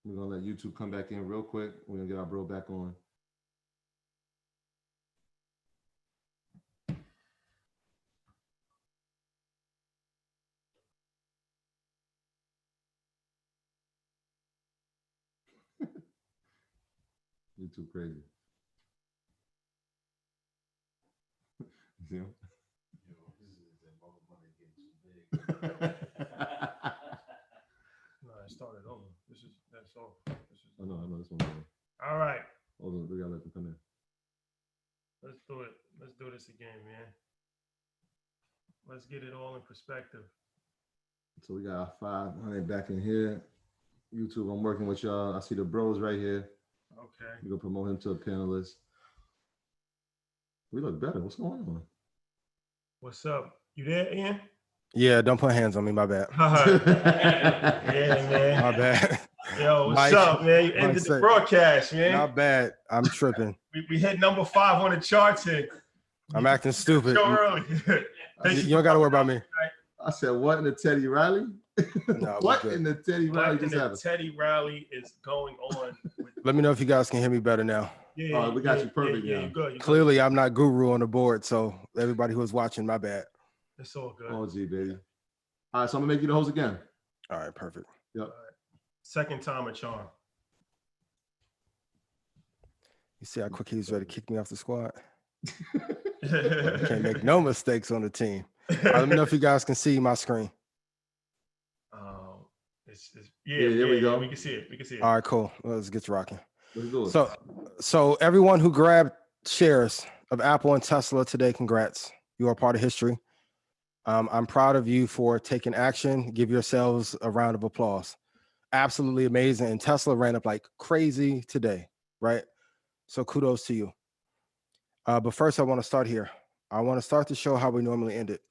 We're gonna let YouTube come back in real quick. We're gonna get our bro back on. YouTube crazy. You know? No, it started over. That's all. I know this one's over. All right. Hold on, we gotta let them come in. Let's do it. Let's do this again, man. Let's get it all in perspective. So we got 500 back in here. YouTube, I'm working with y'all. I see the bros right here. Okay. We're gonna promote him to a panelist. We look better. What's going on? What's up? You there, Ian? Yeah, don't put hands on me. My bad. Yeah, man. My bad. Yo, what's Mike, up, man? You ended the broadcast, man. Not bad. I'm tripping. We hit number 5 on the charts and I'm acting stupid. so early. You don't got to worry about me. I said, what in the Teddy Riley? No, what in the Teddy Riley just happened? happened? Teddy Riley is going on. Let me know if you guys can hear me better now. Yeah, we got you perfect yeah, now. you're good. Clearly, I'm not guru on the board, so everybody who was watching, my bad. It's all good. Oh, gee, baby. All right, so I'm gonna make you the host again. All right, perfect. Yep. Right. Second time a charm. You see how quick he was ready to kick me off the squad? Can't make no mistakes on the team. All right, let me know if you guys can see my screen. There we go. We can see it. All right, cool. Let's get you rocking. Let's do it. So everyone who grabbed shares of Apple and Tesla today, congrats. You are part of history. I'm proud of you for taking action. Give yourselves a round of applause. Absolutely amazing. And Tesla ran up like crazy today, right? So kudos to you. But first, I want to start here. I want to start the show how we normally end it.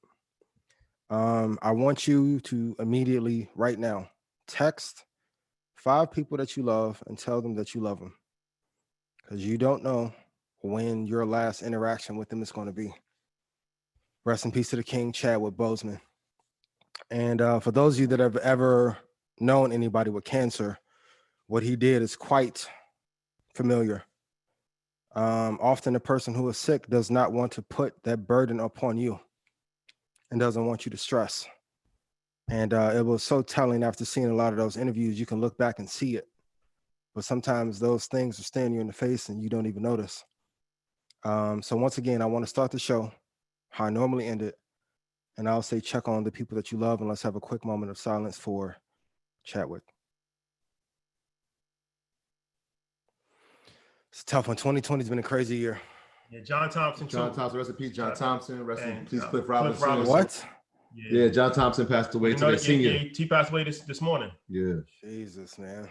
I want you to immediately, right now, text 5 people that you love and tell them that you love them. Because you don't know when your last interaction with them is going to be. Rest in peace to the King, Chadwick Boseman. And for those of you that have ever known anybody with cancer, what he did is quite familiar. Often the person who is sick does not want to put that burden upon you and doesn't want you to stress. And it was so telling after seeing a lot of those interviews, you can look back and see it. But sometimes those things are staring you in the face and you don't even notice. So once again, I want to start the show how I normally end it. And I'll say check on the people that you love and let's have a quick moment of silence for Chadwick. It's a tough one. 2020 has been a crazy year. Yeah, John Thompson, rest in peace, John Thompson. Rest in peace, Cliff Robinson. What? Yeah, John Thompson passed away today, senior. He passed away this morning. Yeah. Jesus, man.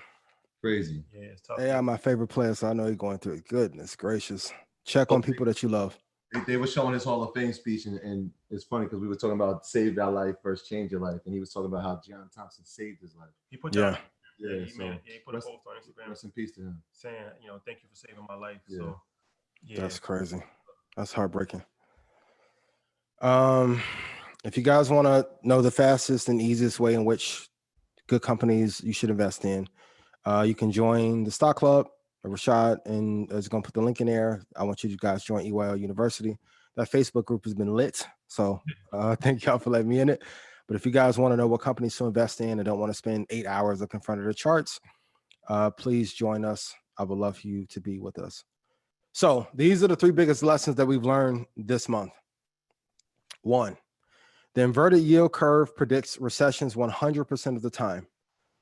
Crazy. Yeah, it's tough. They are my favorite players, so I know you're going through it. Goodness gracious. Check on people that you love. They were showing his Hall of Fame speech, and it's funny because we were talking about saved our life, first change your life, and he was talking about how John Thompson saved his life. He put he put a post on Instagram. Rest in peace to him. Saying, thank you for saving my life. Yeah. So, yeah. That's crazy. That's heartbreaking. If you guys want to know the fastest and easiest way in which good companies you should invest in, you can join the stock club. Rashad and is going to put the link in there. I want you guys to join EYL University. That Facebook group has been lit. So thank y'all for letting me in it. But if you guys want to know what companies to invest in and don't want to spend 8 hours up in front of the charts, please join us. I would love for you to be with us. So these are the 3 biggest lessons that we've learned this month. 1, the inverted yield curve predicts recessions 100% of the time.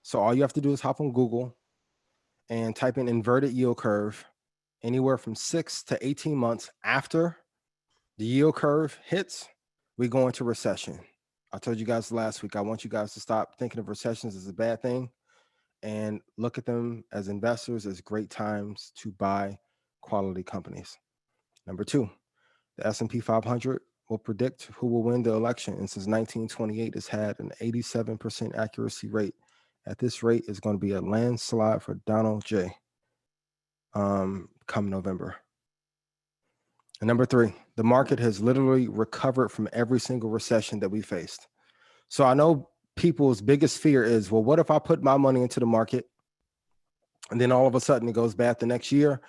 So all you have to do is hop on Google and type in inverted yield curve. Anywhere from 6 to 18 months after the yield curve hits, we go into recession. I told you guys last week, I want you guys to stop thinking of recessions as a bad thing and look at them as investors as great times to buy quality companies. Number 2, the S&P 500 will predict who will win the election. And since 1928, it's had an 87% accuracy rate. At this rate, it's going to be a landslide for Donald J. Come November. And number 3, the market has literally recovered from every single recession that we faced. So I know people's biggest fear is, well, what if I put my money into the market And then all of a sudden it goes bad the next year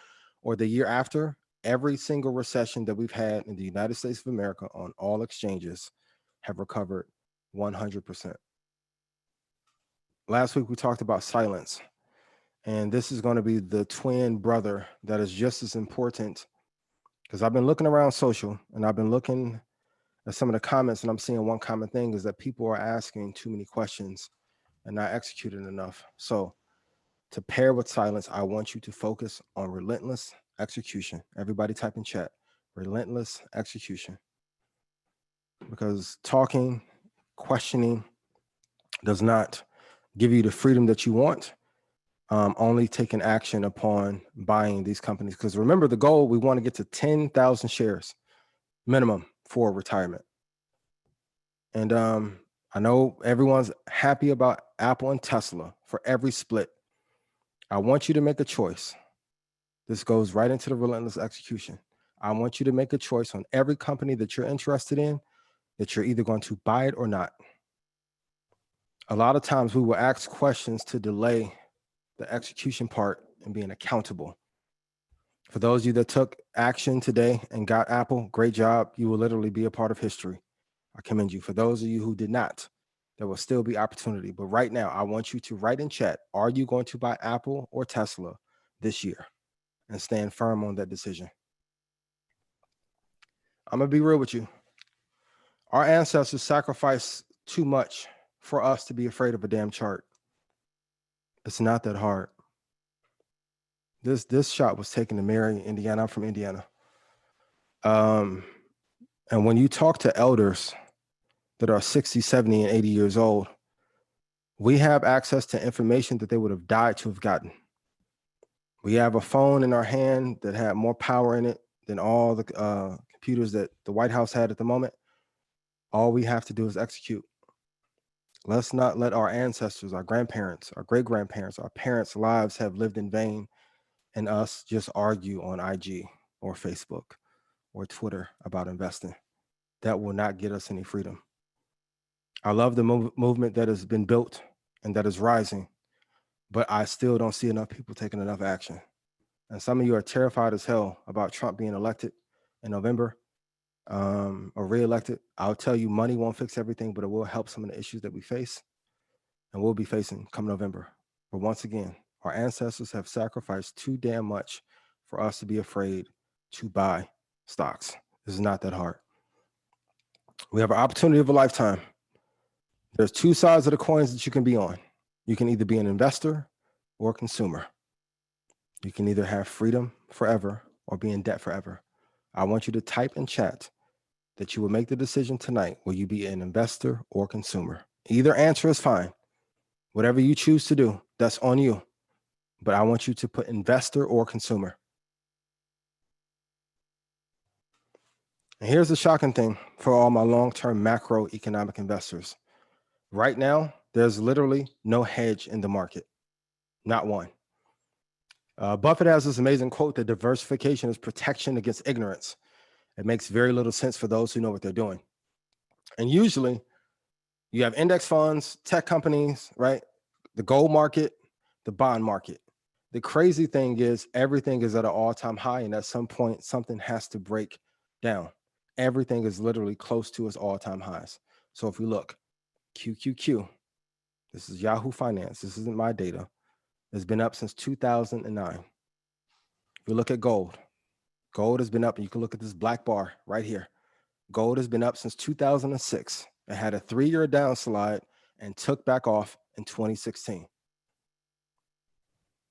or the year after. Every single recession that we've had in the United States of America on all exchanges have recovered 100%. Last week we talked about silence, and this is going to be the twin brother that is just as important, because I've been looking around social and I've been looking at some of the comments, and I'm seeing one common thing is that people are asking too many questions and not executing enough. So to pair with silence, I want you to focus on relentless execution. Everybody type in chat, relentless execution. Because talking, questioning does not give you the freedom that you want. Only taking action upon buying these companies. Because remember the goal, we want to get to 10,000 shares minimum for retirement. And I know everyone's happy about Apple and Tesla for every split. I want you to make a choice. This goes right into the relentless execution. I want you to make a choice on every company that you're interested in, that you're either going to buy it or not. A lot of times we will ask questions to delay the execution part and being accountable. For those of you that took action today and got Apple, great job. You will literally be a part of history. I commend you. For those of you who did not, there will still be opportunity. But right now, I want you to write in chat, are you going to buy Apple or Tesla this year? And stand firm on that decision. I'm going to be real with you. Our ancestors sacrificed too much for us to be afraid of a damn chart. It's not that hard. This shot was taken to Mary, Indiana. I'm from Indiana. And when you talk to elders that are 60, 70, and 80 years old, we have access to information that they would have died to have gotten. We have a phone in our hand that had more power in it than all the computers that the White House had at the moment. All we have to do is execute. Let's not let our ancestors, our grandparents, our great-grandparents, our parents' lives have lived in vain and us just argue on IG or Facebook or Twitter about investing. That will not get us any freedom. I love the movement that has been built and that is rising, but I still don't see enough people taking enough action. And some of you are terrified as hell about Trump being elected in November or reelected. I'll tell you, money won't fix everything, but it will help some of the issues that we face and we'll be facing come November. But once again, our ancestors have sacrificed too damn much for us to be afraid to buy stocks. This is not that hard. We have an opportunity of a lifetime. There's two sides of the coins that you can be on. You can either be an investor or a consumer. You can either have freedom forever or be in debt forever. I want you to type in chat that you will make the decision tonight. Will you be an investor or consumer? Either answer is fine. Whatever you choose to do, that's on you. But I want you to put investor or consumer. And here's the shocking thing for all my long-term macroeconomic investors. Right now, there's literally no hedge in the market. Not one. Buffett has this amazing quote that diversification is protection against ignorance. It makes very little sense for those who know what they're doing. And usually you have index funds, tech companies, right? The gold market, the bond market. The crazy thing is everything is at an all-time high, and at some point, something has to break down. Everything is literally close to its all-time highs. So if we look, QQQ, this is Yahoo Finance. This isn't my data. It's been up since 2009. If we look at gold, gold has been up, and you can look at this black bar right here. Gold has been up since 2006. It had a 3-year downslide and took back off in 2016.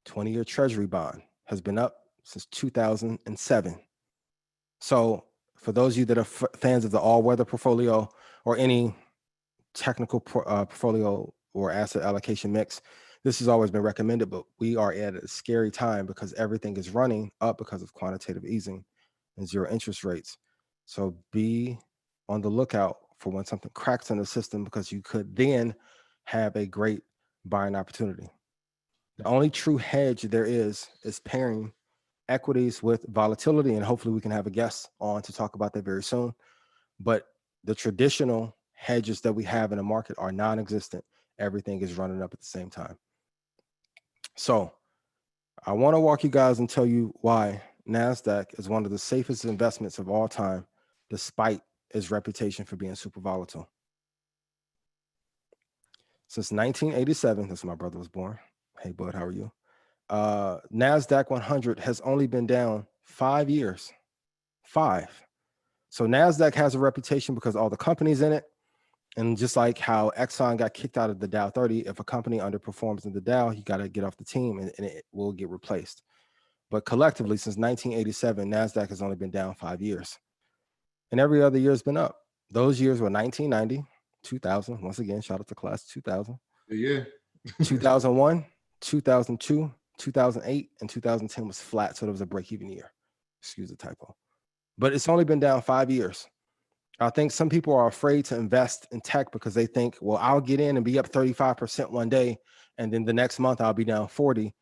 20-year treasury bond has been up since 2007. So for those of you that are fans of the all-weather portfolio or any technical portfolio or asset allocation mix, this has always been recommended, but we are at a scary time because everything is running up because of quantitative easing and zero interest rates. So be on the lookout for when something cracks in the system, because you could then have a great buying opportunity. The only true hedge there is pairing equities with volatility, and hopefully we can have a guest on to talk about that very soon. But the traditional hedges that we have in the market are non-existent. Everything is running up at the same time. So I want to walk you guys and tell you why NASDAQ is one of the safest investments of all time, despite its reputation for being super volatile. Since 1987, that's when my brother was born. Hey, bud, how are you? NASDAQ 100 has only been down 5 years. 5. So NASDAQ has a reputation because all the companies in it. And just like how Exxon got kicked out of the Dow 30, if a company underperforms in the Dow, you got to get off the team and it will get replaced. But collectively, since 1987, NASDAQ has only been down 5 years. And every other year has been up. Those years were 1990, 2000. Once again, shout out to class 2000. Yeah. 2001, 2002, 2008, and 2010 was flat. So there was a break-even year. Excuse the typo. But it's only been down 5 years. I think some people are afraid to invest in tech because they think, well, I'll get in and be up 35% one day, and then the next month I'll be down 40.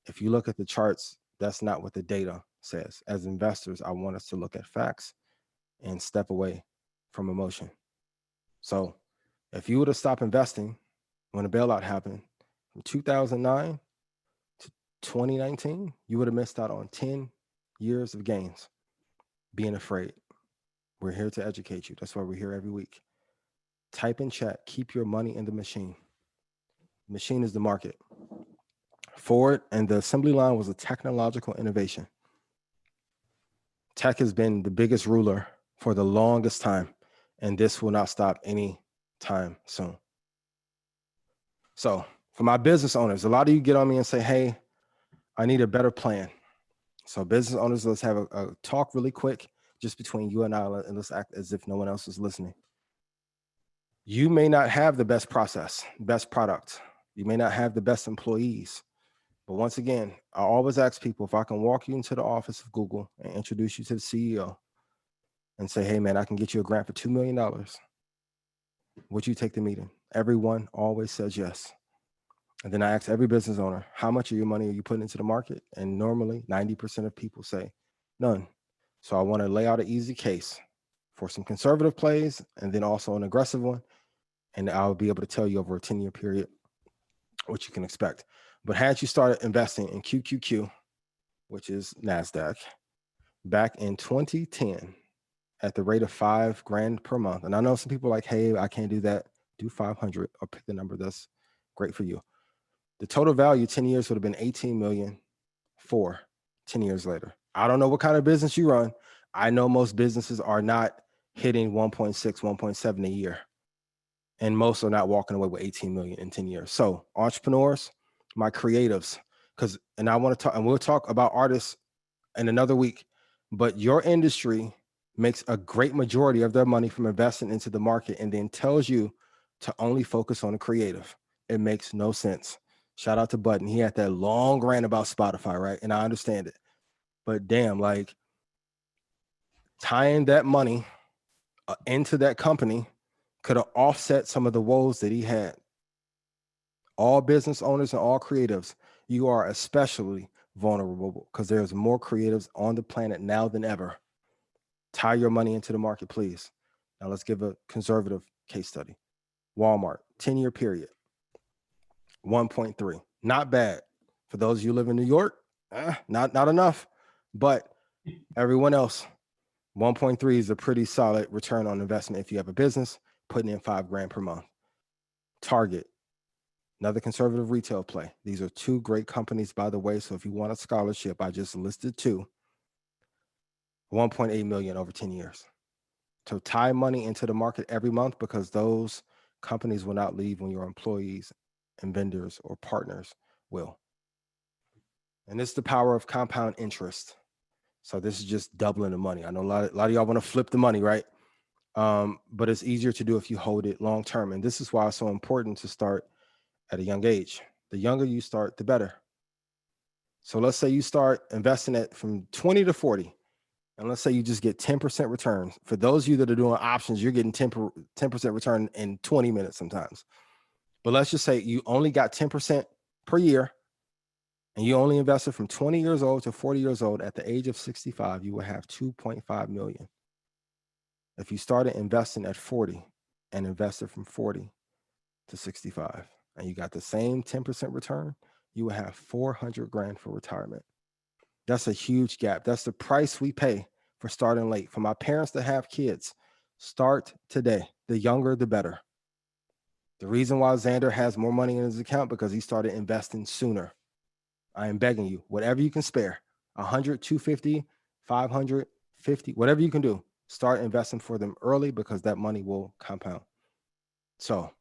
If you look at the charts, that's not what the data says. As investors, I want us to look at facts and step away from emotion. So if you were to stop investing when the bailout happened from 2009 to 2019, you would have missed out on 10 years of gains. Being afraid. We're here to educate you. That's why we're here every week. Type in chat, keep your money in the machine. Machine is the market. Ford and the assembly line was a technological innovation. Tech has been the biggest ruler for the longest time, and this will not stop any time soon. So for my business owners, a lot of you get on me and say, hey, I need a better plan. So business owners, let's have a talk really quick, just between you and I, and let's act as if no one else is listening. You may not have the best process, best product. You may not have the best employees. But once again, I always ask people if I can walk you into the office of Google and introduce you to the CEO and say, hey, man, I can get you a grant for $2 million. Would you take the meeting? Everyone always says yes. And then I ask every business owner, how much of your money are you putting into the market? And normally 90% of people say none. So I want to lay out an easy case for some conservative plays and then also an aggressive one. And I'll be able to tell you over a 10-year period what you can expect. But had you started investing in QQQ, which is NASDAQ, back in 2010 at the rate of $5,000 per month, and I know some people are like, hey, I can't do that. Do 500 or pick the number that's great for you. The total value 10 years would have been 18 million for 10 years later. I don't know what kind of business you run. I know most businesses are not hitting 1.6, 1.7 a year. And most are not walking away with 18 million in 10 years. So entrepreneurs, my creatives, and I want to talk, and we'll talk about artists in another week, but your industry makes a great majority of their money from investing into the market and then tells you to only focus on the creative. It makes no sense. Shout out to Button. He had that long rant about Spotify, right? And I understand it. But damn, like tying that money into that company could have offset some of the woes that he had. All business owners and all creatives, you are especially vulnerable because there's more creatives on the planet now than ever. Tie your money into the market, please. Now let's give a conservative case study. Walmart, 10-year period, 1.3. Not bad. For those of you who live in New York, not enough. But everyone else, 1.3 is a pretty solid return on investment if you have a business putting in $5,000 per month. Target, another conservative retail play. These are two great companies, by the way. So if you want a scholarship, I just listed two. 1.8 million over 10 years. So tie money into the market every month because those companies will not leave when your employees and vendors or partners will. And this is the power of compound interest. So this is just doubling the money. I know a lot of y'all want to flip the money, right? But it's easier to do if you hold it long term. And this is why it's so important to start at a young age. The younger you start, the better. So let's say you start investing it from 20 to 40. And let's say you just get 10% returns. For those of you that are doing options, you're getting 10% return in 20 minutes sometimes. But let's just say you only got 10% per year and you only invested from 20 years old to 40 years old. At the age of 65, you will have 2.5 million. If you started investing at 40 and invested from 40 to 65 and you got the same 10% return, you will have 400 grand for retirement. That's a huge gap. That's the price we pay for starting late. For my parents that have kids, start today. The younger, the better. The reason why Xander has more money in his account because he started investing sooner. I am begging you, whatever you can spare, 100, 250, 500, 50, whatever you can do, start investing for them early because that money will compound. So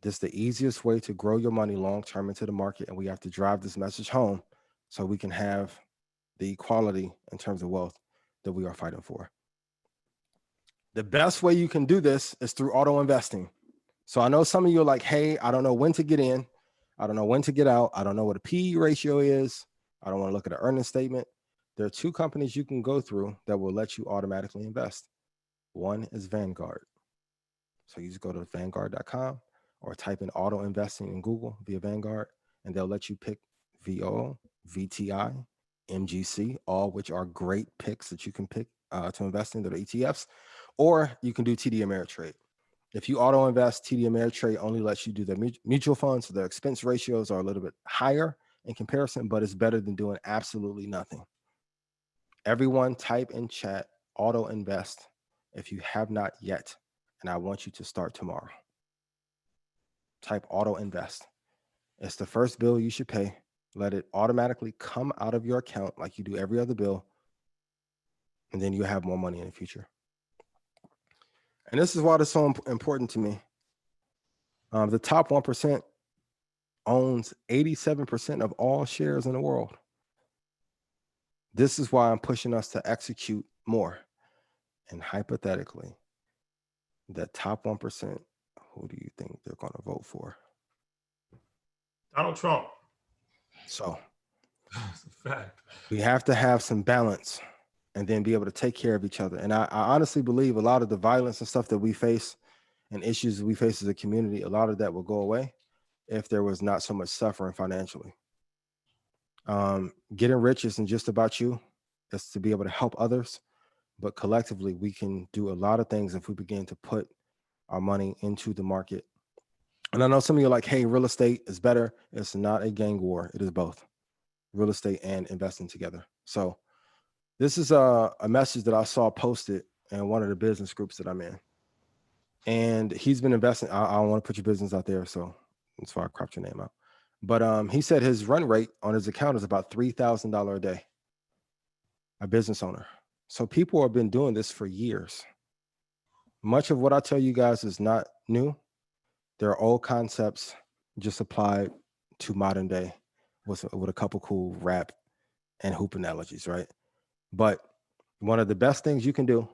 this is the easiest way to grow your money long-term into the market. And we have to drive this message home so we can have the equality in terms of wealth that we are fighting for. The best way you can do this is through auto investing. So I know some of you are like, hey, I don't know when to get in. I don't know when to get out. I don't know what a PE ratio is. I don't want to look at an earnings statement. There are two companies you can go through that will let you automatically invest. One is Vanguard. So you just go to vanguard.com or type in auto investing in Google via Vanguard, and they'll let you pick VO, VTI, MGC, all which are great picks that you can pick to invest in. They're ETFs, or you can do TD Ameritrade. If you auto invest, TD Ameritrade only lets you do the mutual funds, so their expense ratios are a little bit higher in comparison, but it's better than doing absolutely nothing. Everyone type in chat, auto invest if you have not yet, and I want you to start tomorrow. Type auto invest. It's the first bill you should pay. Let it automatically come out of your account like you do every other bill, and then you have more money in the future. And this is why it's so important to me. The top 1% owns 87% of all shares in the world. This is why I'm pushing us to execute more. And hypothetically, that top 1%, who do you think they're going to vote for? Donald Trump. So That's a fact. we have to have some balance and then be able to take care of each other. And I honestly believe a lot of the violence and stuff that we face and issues we face as a community, a lot of that will go away if there was not so much suffering financially. Getting rich isn't just about you. It's to be able to help others. But collectively, we can do a lot of things if we begin to put our money into the market. And I know some of you are like, hey, real estate is better. It's not a gang war. It is both real estate and investing together. So this is a message that I saw posted in one of the business groups that I'm in. And he's been investing. I don't want to put your business out there, so that's why I cropped your name out. But he said his run rate on his account is about $3,000 a day, a business owner. So people have been doing this for years. Much of what I tell you guys is not new. There are old concepts just applied to modern day with a couple cool rap and hoop analogies, right? But one of the best things you can do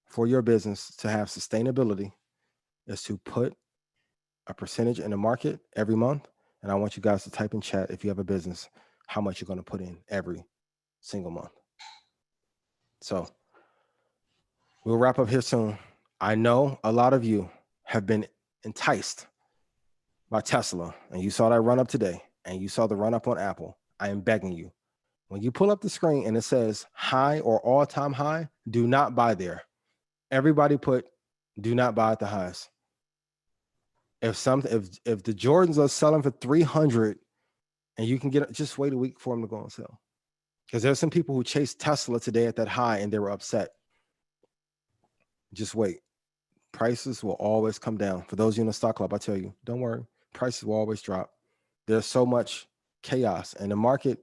for your business to have sustainability is to put a percentage in the market every month. And I want you guys to type in chat, if you have a business, how much you're going to put in every single month. So we'll wrap up here soon. I know a lot of you have been enticed by Tesla, and you saw that run up today, and you saw the run up on Apple. I am begging you, when you pull up the screen and it says high or all-time high, do not buy there. Everybody put do not buy at the highs. If the Jordans are selling for 300 and you can get, just wait a week for them to go on sale. Because there's some people who chased Tesla today at that high and they were upset. Just wait. Prices will always come down. For those of you in the stock club, I tell you, don't worry. Prices will always drop. There's so much chaos, and the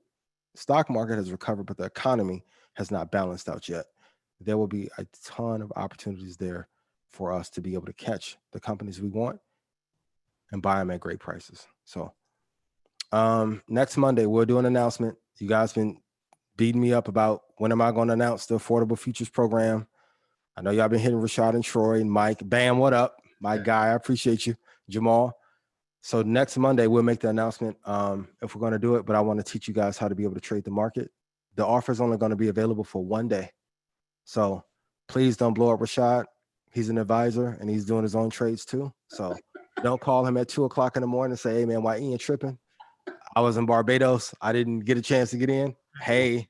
stock market has recovered, but the economy has not balanced out yet. There will be a ton of opportunities there for us to be able to catch the companies we want and buy them at great prices. So next Monday, we'll do an announcement. You guys been beating me up about when am I going to announce the Affordable Futures Program. I know y'all been hitting Rashad and Troy and Mike. Bam, what up? My guy, I appreciate you. Jamal. So next Monday, we'll make the announcement if we're going to do it, but I want to teach you guys how to be able to trade the market. The offer is only going to be available for one day. So please don't blow up Rashad. He's an advisor and he's doing his own trades too. So don't call him at 2:00 in the morning and say, hey man, why Ian tripping? I was in Barbados. I didn't get a chance to get in. Hey,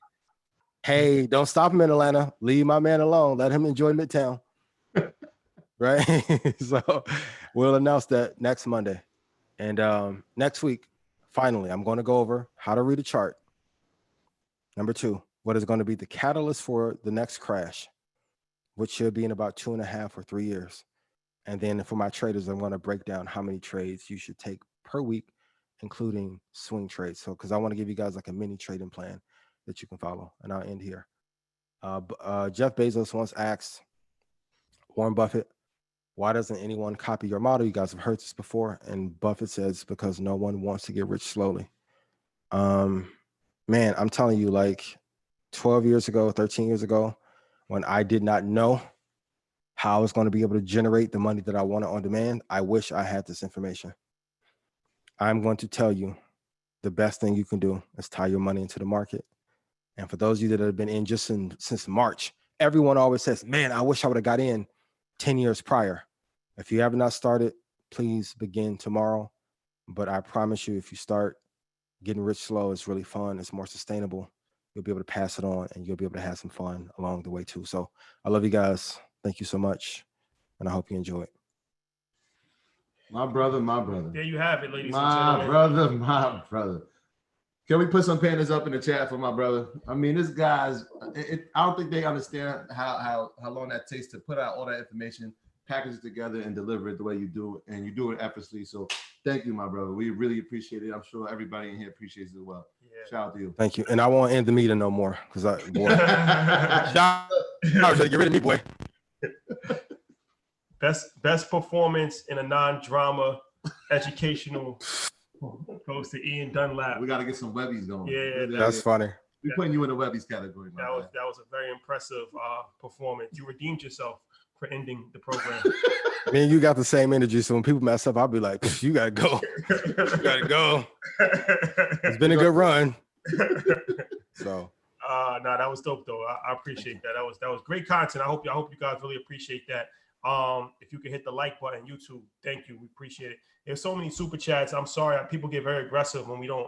don't stop him in Atlanta. Leave my man alone. Let him enjoy Midtown. Right? So we'll announce that next Monday. And next week, Finally, I'm going to go over how to read a chart. Number 2, what is going to be the catalyst for the next crash, which should be in about 2.5 or 3 years. And then for my traders, I'm going to break down how many trades you should take per week, including swing trades. So, because I want to give you guys like a mini trading plan that you can follow. And I'll end here. Jeff Bezos once asked Warren Buffett, why doesn't anyone copy your model? You guys have heard this before. And Buffett says, because no one wants to get rich slowly. Man, I'm telling you, like 12 years ago, 13 years ago, when I did not know how I was going to be able to generate the money that I wanted on demand, I wish I had this information. I'm going to tell you the best thing you can do is tie your money into the market. And for those of you that have been in since March, everyone always says, man, I wish I would have got in 10 years prior. If you have not started, please begin tomorrow. But I promise you, if you start getting rich slow, it's really fun. It's more sustainable. You'll be able to pass it on and you'll be able to have some fun along the way too. So I love you guys. Thank you so much. And I hope you enjoy it. My brother. There you have it, ladies and My gentlemen. brother. Can we put some pandas up in the chat for my brother? I mean, this guy's, I don't think they understand how long that takes to put out all that information, package it together and deliver it the way you do it. And you do it effortlessly. So thank you, my brother. We really appreciate it. I'm sure everybody in here appreciates it as well. Yeah. Shout out to you. Thank you. And I won't end the meeting no more because shout out to get rid of me, boy. Best performance in a non-drama educational goes to Ian Dunlap. We got to get some Webbies going. Yeah, that's funny. We're putting you in the Webbies category. That was a very impressive performance. You redeemed yourself for ending the program. Me and you got the same energy, so when people mess up, I'll be like, "You gotta go, you gotta go." It's been a good run. So, no, that was dope though. I appreciate that. That was great content. I hope you guys really appreciate that. If you could hit the like button, YouTube, thank you. We appreciate it. There's so many super chats. I'm sorry, people get very aggressive when we don't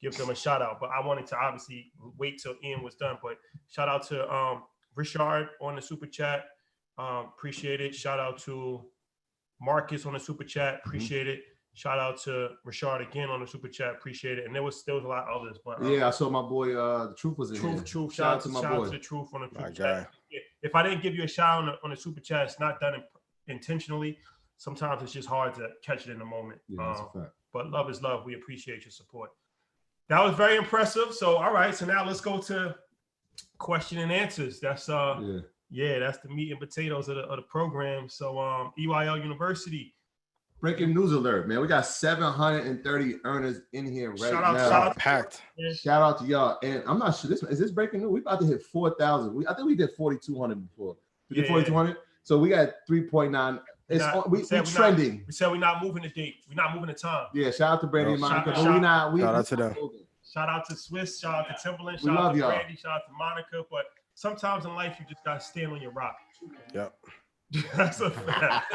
give them a shout out. But I wanted to obviously wait till Ian was done. But shout out to Richard on the super chat. Appreciate it. Shout out to Marcus on the super chat. Appreciate it. Shout out to Richard again on the super chat. Appreciate it. And there was a lot of others. But yeah, I saw my boy the Truth was in here. Truth. Shout out to my boy. To the Truth on the super chat. Yeah. If I didn't give you a shout out on the super chat, it's not done intentionally. Sometimes it's just hard to catch it in the moment. Yeah, that's a fact. But love is love. We appreciate your support. That was very impressive. So all right, so now let's go to question and answers. That's that's the meat and potatoes of the program. So EYL University. Breaking news alert, man. We got 730 earners in here right now. Shout out packed. Shout out to y'all. And I'm not sure is this breaking news? We about to hit 4,000. I think we did 4,200 before. We did 4,200. So we got 3.9. We're trending. We said we're not moving the date. We're not moving the time. Yeah, shout out to Brandy and Monica. Shout out to them. Shout out to Swiss. Shout out to Timberland. We shout love out to y'all. Brandy. Shout out to Monica. But sometimes in life, you just got to stand on your rock. Yep. That's a fact.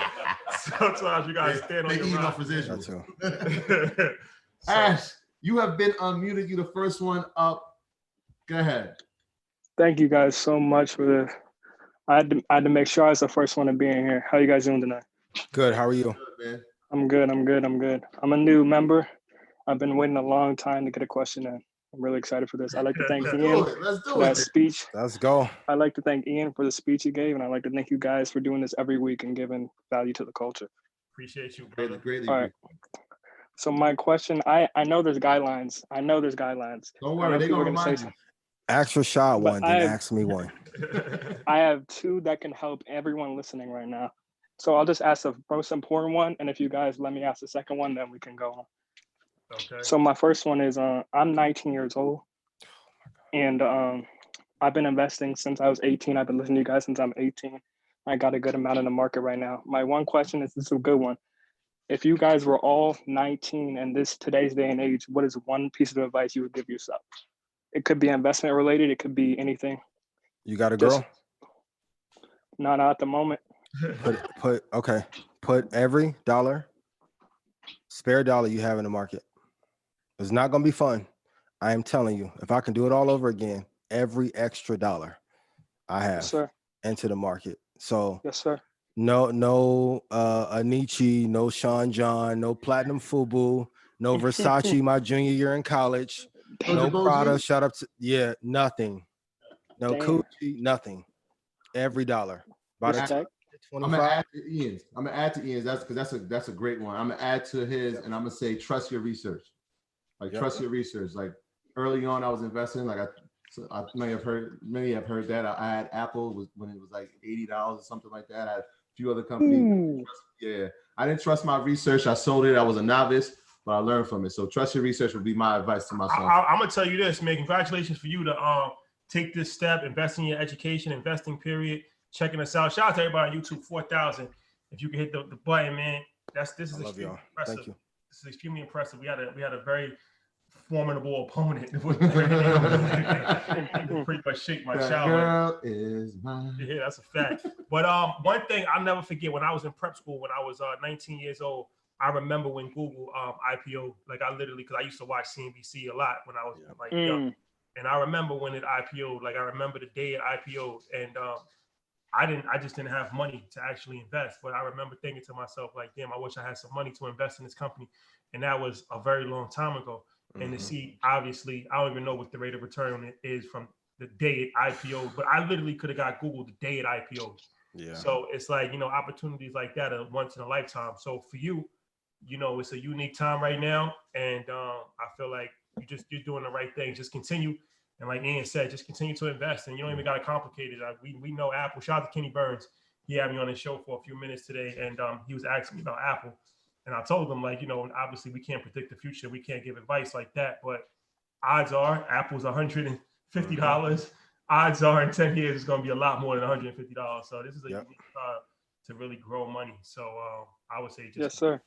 Sometimes you got to stand on your rock. So, Ash, you have been unmuted. You the first one up. Go ahead. Thank you guys so much for this. I had to make sure I was the first one to be in here. How you guys doing tonight? Good. How are you? Good, man. I'm good. I'm a new member. I've been waiting a long time to get a question in. I'm really excited for this. I'd like to thank Ian for that speech. Let's go. I'd like to thank Ian for the speech he gave, and I'd like to thank you guys for doing this every week and giving value to the culture. Appreciate you, brother. Greatly. All right. So my question, I know there's guidelines. Don't worry, they're going to remind you. Ask Rashad one, then ask me one. I have two that can help everyone listening right now. So I'll just ask the most important one, and if you guys let me ask the second one, then we can go on. Okay. So my first one is I'm 19 years old, and I've been investing since I was 18. I've been listening to you guys since I'm 18. I got a good amount in the market right now. My one question is, this is a good one. If you guys were all 19 in today's day and age, what is one piece of advice you would give yourself? It could be investment related. It could be anything. You got a girl? Not at the moment. Put every spare dollar you have in the market. It's not going to be fun. I am telling you, if I can do it all over again, every extra dollar I have into the market. So yes, sir. No Anichi, no Sean John, no Platinum Fubu, No Versace my junior year in college. No Prada. Shout out to nothing. No Gucci, nothing. Every dollar. By the time I'm gonna add to Ian's. That's because that's a great one. I'm gonna add to his, and I'm gonna say trust your research. Like trust your research. Like early on, I was investing. Like I may have heard that. I had Apple when it was like $80 or something like that. I had a few other companies. I didn't trust my research. I sold it. I was a novice, but I learned from it. So trust your research would be my advice to myself. I'm gonna tell you this, man. Congratulations for you to take this step, invest in your education, investing period, checking us out. Shout out to everybody on YouTube, 4,000. If you can hit the button, man, this is extremely impressive. Thank you. This is extremely impressive. We had a very formidable opponent. Pretty much shake my child. Girl is mine. Yeah, that's a fact. But one thing I'll never forget, when I was in prep school, when I was 19 years old, I remember when Google IPO. Like I literally, because I used to watch CNBC a lot when I was like young. And I remember when it IPO'd, like I remember the day it IPO'd, and I just didn't have money to actually invest. But I remember thinking to myself, like, damn, I wish I had some money to invest in this company. And that was a very long time ago. And to see, obviously, I don't even know what the rate of return on it is from the day it IPO'd, but I literally could have got Google the day it IPO'd. Yeah. So it's like, opportunities like that are once in a lifetime. So for you, it's a unique time right now. And I feel like you're doing the right thing. Just continue. And like Ian said, just continue to invest, and you don't even got to complicate it. We know Apple. Shout out to Kenny Burns. He had me on his show for a few minutes today, and he was asking me about Apple. And I told him, like, obviously we can't predict the future. We can't give advice like that. But odds are Apple's $150. Odds are in 10 years it's going to be a lot more than $150. So this is a unique time to really grow money. So I would say just yes, sir.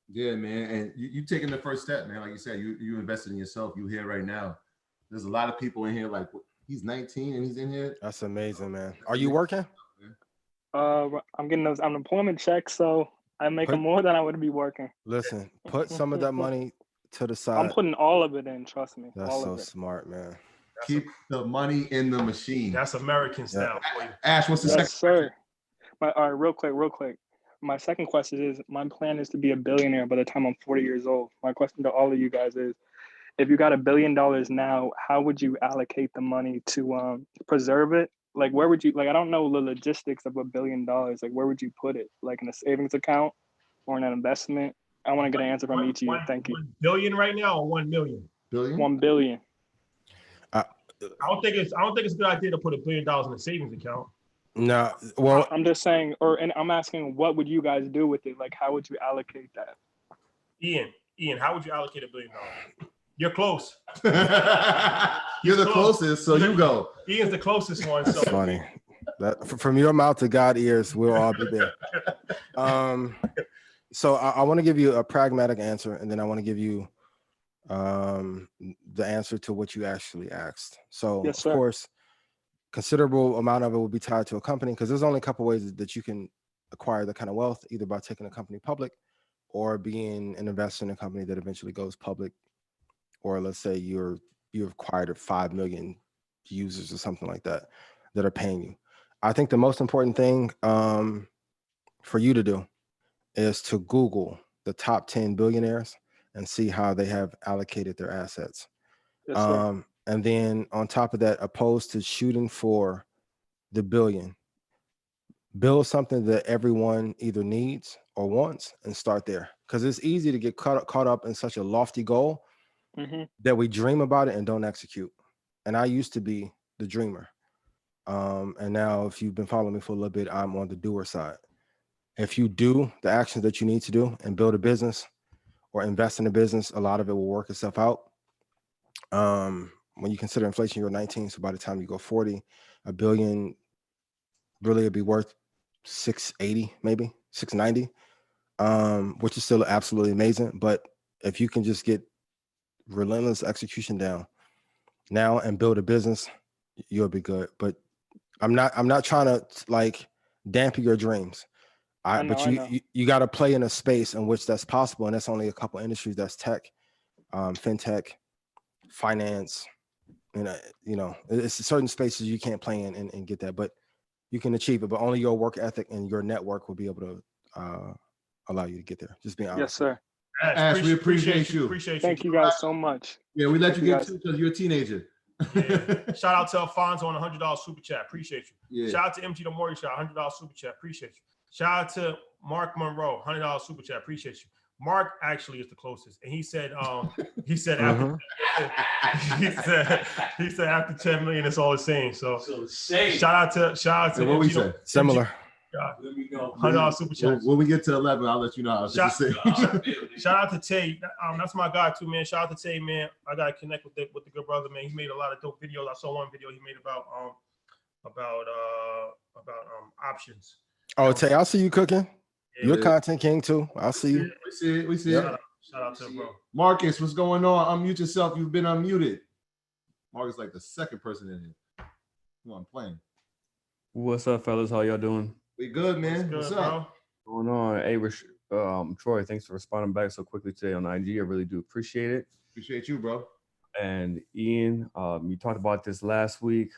Yeah, man. And you taking the first step, man. Like you said, you invested in yourself. You here right now. There's a lot of people in here, like, he's 19 and he's in here. That's amazing, man. Are you working? I'm getting those unemployment checks, so I make more than I would be working. Listen, put some of that money to the side. I'm putting all of it in, trust me. That's so smart, man. Keep the money in the machine. That's American style. Ash, what's the second? Sir. All right, real quick. My second question is, my plan is to be a billionaire by the time I'm 40 years old. My question to all of you guys is, if you got $1 billion now, how would you allocate the money to preserve it? Like, where would you, like, I don't know the logistics of $1 billion. Like, where would you put it? Like in a savings account or in an investment? I want to get an answer from each of you. Thank you. 1 billion right now or 1 million? Billion? 1 billion. I don't think it's a good idea to put $1 billion in a savings account. No, well, I'm just saying, and I'm asking, what would you guys do with it? Like, how would you allocate that? Ian, how would you allocate $1 billion? You're close. You're the closest, so you go. Ian's the closest one. So. That's funny. That from your mouth to God's ears, we'll all be there. So I want to give you a pragmatic answer, and then I want to give you the answer to what you actually asked. So yes, sir. Of course, considerable amount of it will be tied to a company, because there's only a couple ways that you can acquire that kind of wealth, either by taking a company public or being an investor in a company that eventually goes public. Or let's say you've acquired 5 million users or something like that are paying you. I think the most important thing for you to do is to Google the top 10 billionaires and see how they have allocated their assets. Yes, sir. And then on top of that, opposed to shooting for the billion, build something that everyone either needs or wants and start there. Because it's easy to get caught up in such a lofty goal that we dream about it and don't execute. And I used to be the dreamer. And now, if you've been following me for a little bit, I'm on the doer side. If you do the actions that you need to do and build a business or invest in a business, a lot of it will work itself out. When you consider inflation, you're 19. So by the time you go 40, $1 billion really would be worth 680, maybe 690, which is still absolutely amazing. But if you can just get relentless execution down now and build a business, you'll be good. But I'm not trying to like dampen your dreams. But you got to play in a space in which that's possible, and that's only a couple industries. That's tech, fintech, finance, and it's certain spaces you can't play in and get that, but you can achieve it. But only your work ethic and your network will be able to allow you to get there. Just being honest. Yes, sir. Ash, we appreciate you. Appreciate you. Thank you guys so much. Yeah, we let Thank you you get two because you're a teenager. Yeah. Shout out to Alfonso on $100 super chat. Appreciate you. Yeah. Shout out to MG the Mortgage Shot, $100 super chat. Appreciate you. Shout out to Mark Monroe, $100 super chat. Appreciate you. Mark actually is the closest, and he said after he said after 10 million, it's all the same. So shout out to what we MG say? Similar. $100 super chat. When we get to 11, I'll let you know how to say. Shout out to Tay. That's my guy too, man. Shout out to Tay, man. I gotta connect with the good brother, man. He made a lot of dope videos. I saw one video he made about options. Oh, Tay, I'll see you cooking. Yeah, You're a content king too. I'll see you. We see it. Shout out to him, bro. Marcus, what's going on? Unmute yourself. You've been unmuted. Marcus, like the second person in here. Come on, playing. What's up, fellas? How y'all doing? We good, man. What's up? What's going on? Hey, Troy, thanks for responding back so quickly today on IG. I really do appreciate it. Appreciate you, bro. And Ian, you talked about this last week.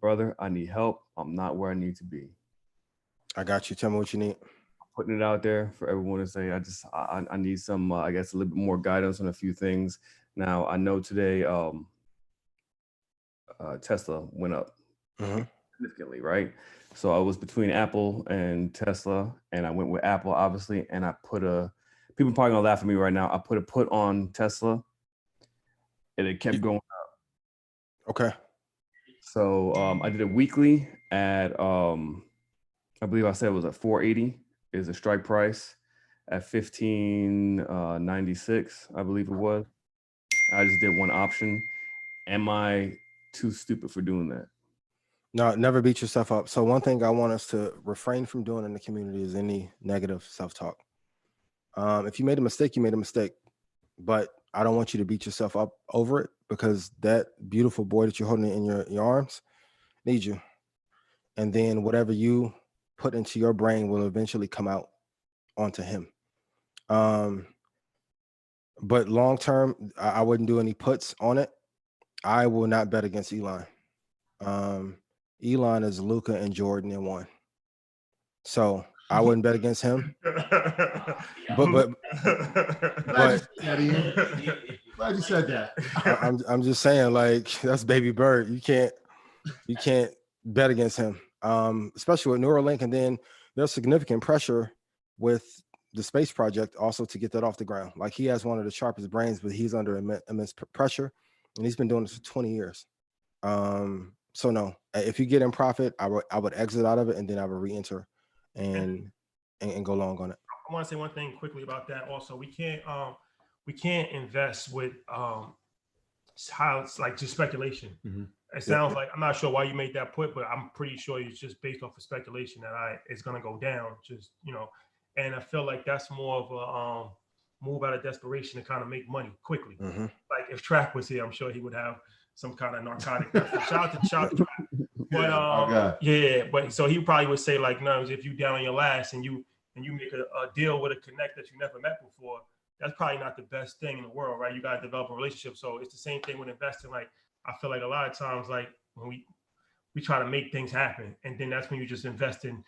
Brother, I need help. I'm not where I need to be. I got you. Tell me what you need. Putting it out there for everyone to say, I need some, I guess, a little bit more guidance on a few things. Now, I know today Tesla went up significantly, right? So I was between Apple and Tesla, and I went with Apple, obviously, and I put people probably gonna laugh at me right now. I put a put on Tesla, and it kept going up. Okay. So I did it weekly at, I believe I said it was at 480 is the strike price, at 1596, I believe it was. I just did one option. Am I too stupid for doing that? No, never beat yourself up. So one thing I want us to refrain from doing in the community is any negative self-talk. If you made a mistake, you made a mistake. But I don't want you to beat yourself up over it, because that beautiful boy that you're holding in your arms needs you. And then whatever you put into your brain will eventually come out onto him. But long term, I wouldn't do any puts on it. I will not bet against Elon. Elon is Luka and Jordan in one. So I wouldn't bet against him. But Glad you said that. I'm just saying, like, that's baby bird. You can't bet against him. Especially with Neuralink, and then there's significant pressure with the space project also to get that off the ground. Like, he has one of the sharpest brains, but he's under immense pressure, and he's been doing this for 20 years. So no, if you get in profit, I would exit out of it, and then I would re-enter and go long on it. I want to say one thing quickly about that. Also, we can't invest with how it's like just speculation. It sounds like, I'm not sure why you made that put, but I'm pretty sure it's just based off of speculation that it's going to go down. Just, and I feel like that's more of a move out of desperation to kind of make money quickly. Like if Track was here, I'm sure he would have some kind of narcotic. Shout out to Track. But yeah, but so he probably would say, like, no, if you down on your last and you make a deal with a connect that you never met before, that's probably not the best thing in the world, right? You got to develop a relationship. So it's the same thing with investing. Like, I feel like a lot of times, like when we try to make things happen, and then that's when you just invest in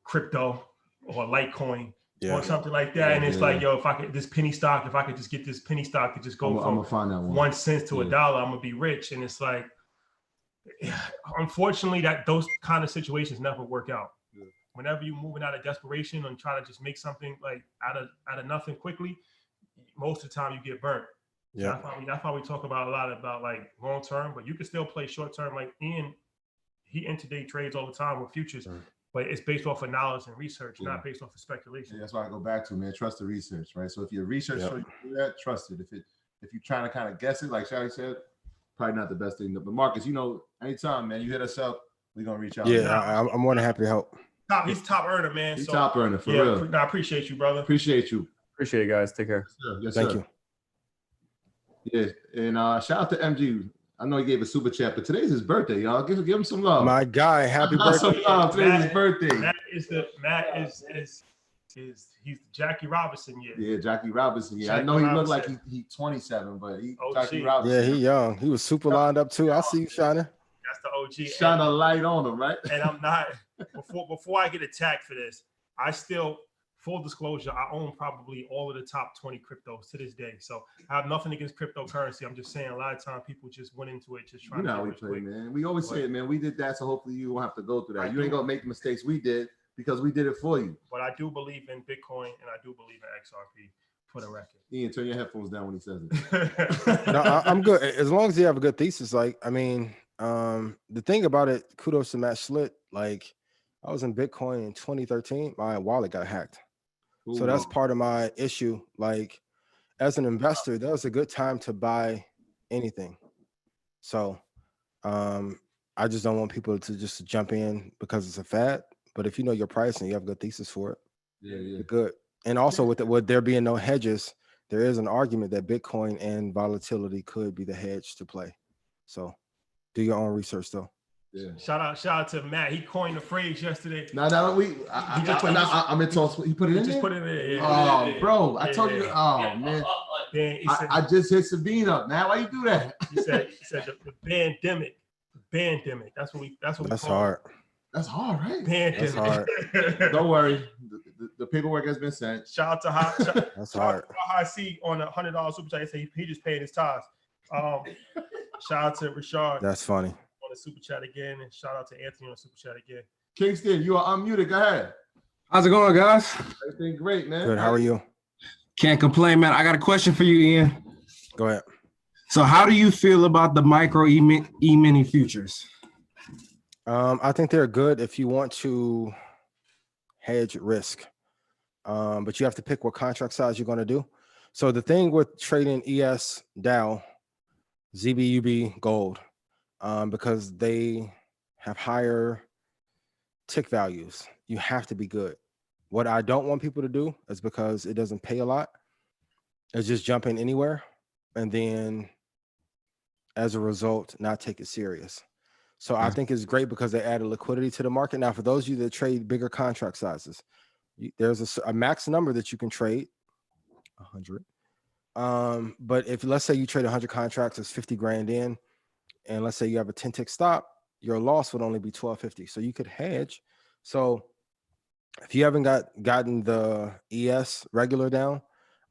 crypto or Litecoin or something like that. And it's like, yo, if I could just get this penny stock to just go from 1 cent to $1, I'm gonna be rich. And it's like, unfortunately, that those kind of situations never work out. Whenever you're moving out of desperation and trying to just make something like out of nothing quickly, most of the time you get burnt. Yeah, that's why we talk about a lot about like long term, but you can still play short term. Like Ian, he intraday trades all the time with futures, but it's based off of knowledge and research, not based off of speculation. Yeah, that's why I go back to, man, trust the research, right? So if your research shows you do that, trust it. If you're trying to kind of guess it, like Shadi said, probably not the best thing. But Marcus, anytime, man, you hit us up, we're gonna reach out. Yeah, I'm more than happy to help. He's top earner, man. He's top earner for real. I appreciate you, brother. Appreciate you. Appreciate it, guys. Take care. Yes, Thank you. Yeah, and shout out to MG. I know he gave a super chat, but today's his birthday, y'all. Give him some love. My guy, happy birthday! Some love. Today's his birthday. He's Jackie Robinson year. Yeah, Jackie Robinson. Yeah, I know he looked like he 27, but Jackie Robinson. Yeah, he young. He was super lined up too. I see you shining. That's the OG. Shine a light on him, right? And I'm not before I get attacked for this. I still full disclosure, I own probably all of the top 20 cryptos to this day. So I have nothing against cryptocurrency. I'm just saying a lot of times people just went into it just trying You know to how we get play, quick. man. We always say it, man. We did that, so hopefully you won't have to go through that. I You ain't do. gonna make the mistakes we did because we did it for you. But I do believe in Bitcoin and I do believe in XRP for the record. Ian, turn your headphones down when he says it. No, I'm good as long as you have a good thesis. Like, I mean, the thing about it, kudos to Matt Schlitt. Like, I was in Bitcoin in 2013. My wallet got hacked. So that's part of my issue. Like, as an investor, that was a good time to buy anything. So I just don't want people to just jump in because it's a fad. But if you know your price and you have a good thesis for it, you're good. And also with there being no hedges, there is an argument that Bitcoin and volatility could be the hedge to play. So do your own research though. Yeah. Shout out to Matt. He coined the phrase yesterday. I'm in talks. He put it in. Just there? put it in. Yeah. Oh, bro, I told you. Oh man, I just hit Sabine up. Now, why you do that? He said the pandemic. Pandemic. That's what we. That's hard. That's hard, right? Pandemic. That's hard. Don't worry, the paperwork has been sent. Shout out to High. That's hard. High C on a $100 super chat. He said he just paid his tithes. Shout out to Richard. That's funny. On the super chat again, and shout out to Anthony on the super chat again. Kingston, you are unmuted. Go ahead. How's it going, guys? Everything great, man. Good. How are you? Can't complain, man. I got a question for you, Ian. Go ahead. So how do you feel about the micro E-mini futures? I think they're good if you want to hedge risk. But you have to pick what contract size you're going to do. So the thing with trading ES, Dow, ZBUB, gold, because they have higher tick values, you have to be good. What I don't want people to do is, because it doesn't pay a lot, is just jump in anywhere and then as a result not take it serious. So I think it's great because they added liquidity to the market. Now, for those of you that trade bigger contract sizes, there's a max number that you can trade, 100. But if, let's say you trade 100 contracts, it's 50 grand in, and let's say you have a 10 tick stop, your loss would only be 1250. So you could hedge. So if you haven't gotten the ES regular down,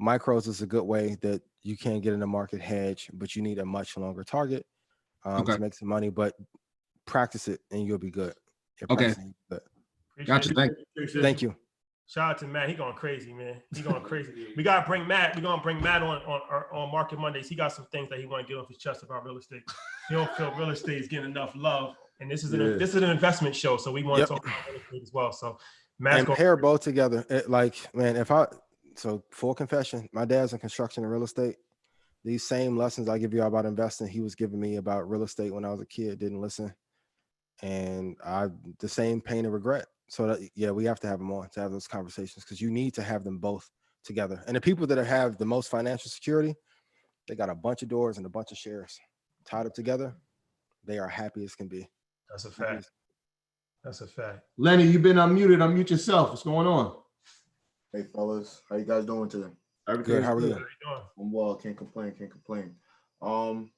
micros is a good way that you can get in the market hedge, but you need a much longer target to make some money. But practice it and you'll be good. Okay. Gotcha. Thank you. Shout out to Matt. He going crazy, man. He going crazy. We gotta bring Matt. We're gonna bring Matt on Market Mondays. He got some things that he want to get off his chest about real estate. He don't feel real estate is getting enough love. And this is an investment show, so we want to talk about real estate as well. So Matt's and pair both together. So full confession, my dad's in construction and real estate. These same lessons I give you about investing, he was giving me about real estate when I was a kid, didn't listen. And the same pain and regret. So that, we have to have them on to have those conversations, because you need to have them both together. And the people that have the most financial security, they got a bunch of doors and a bunch of shares tied up together. They are happy as can be. That's a fact. That's a fact. Lenny, you've been unmuted. Unmute yourself. What's going on? Hey fellas, how you guys doing today? Good. How are you? I'm well. Can't complain. I'm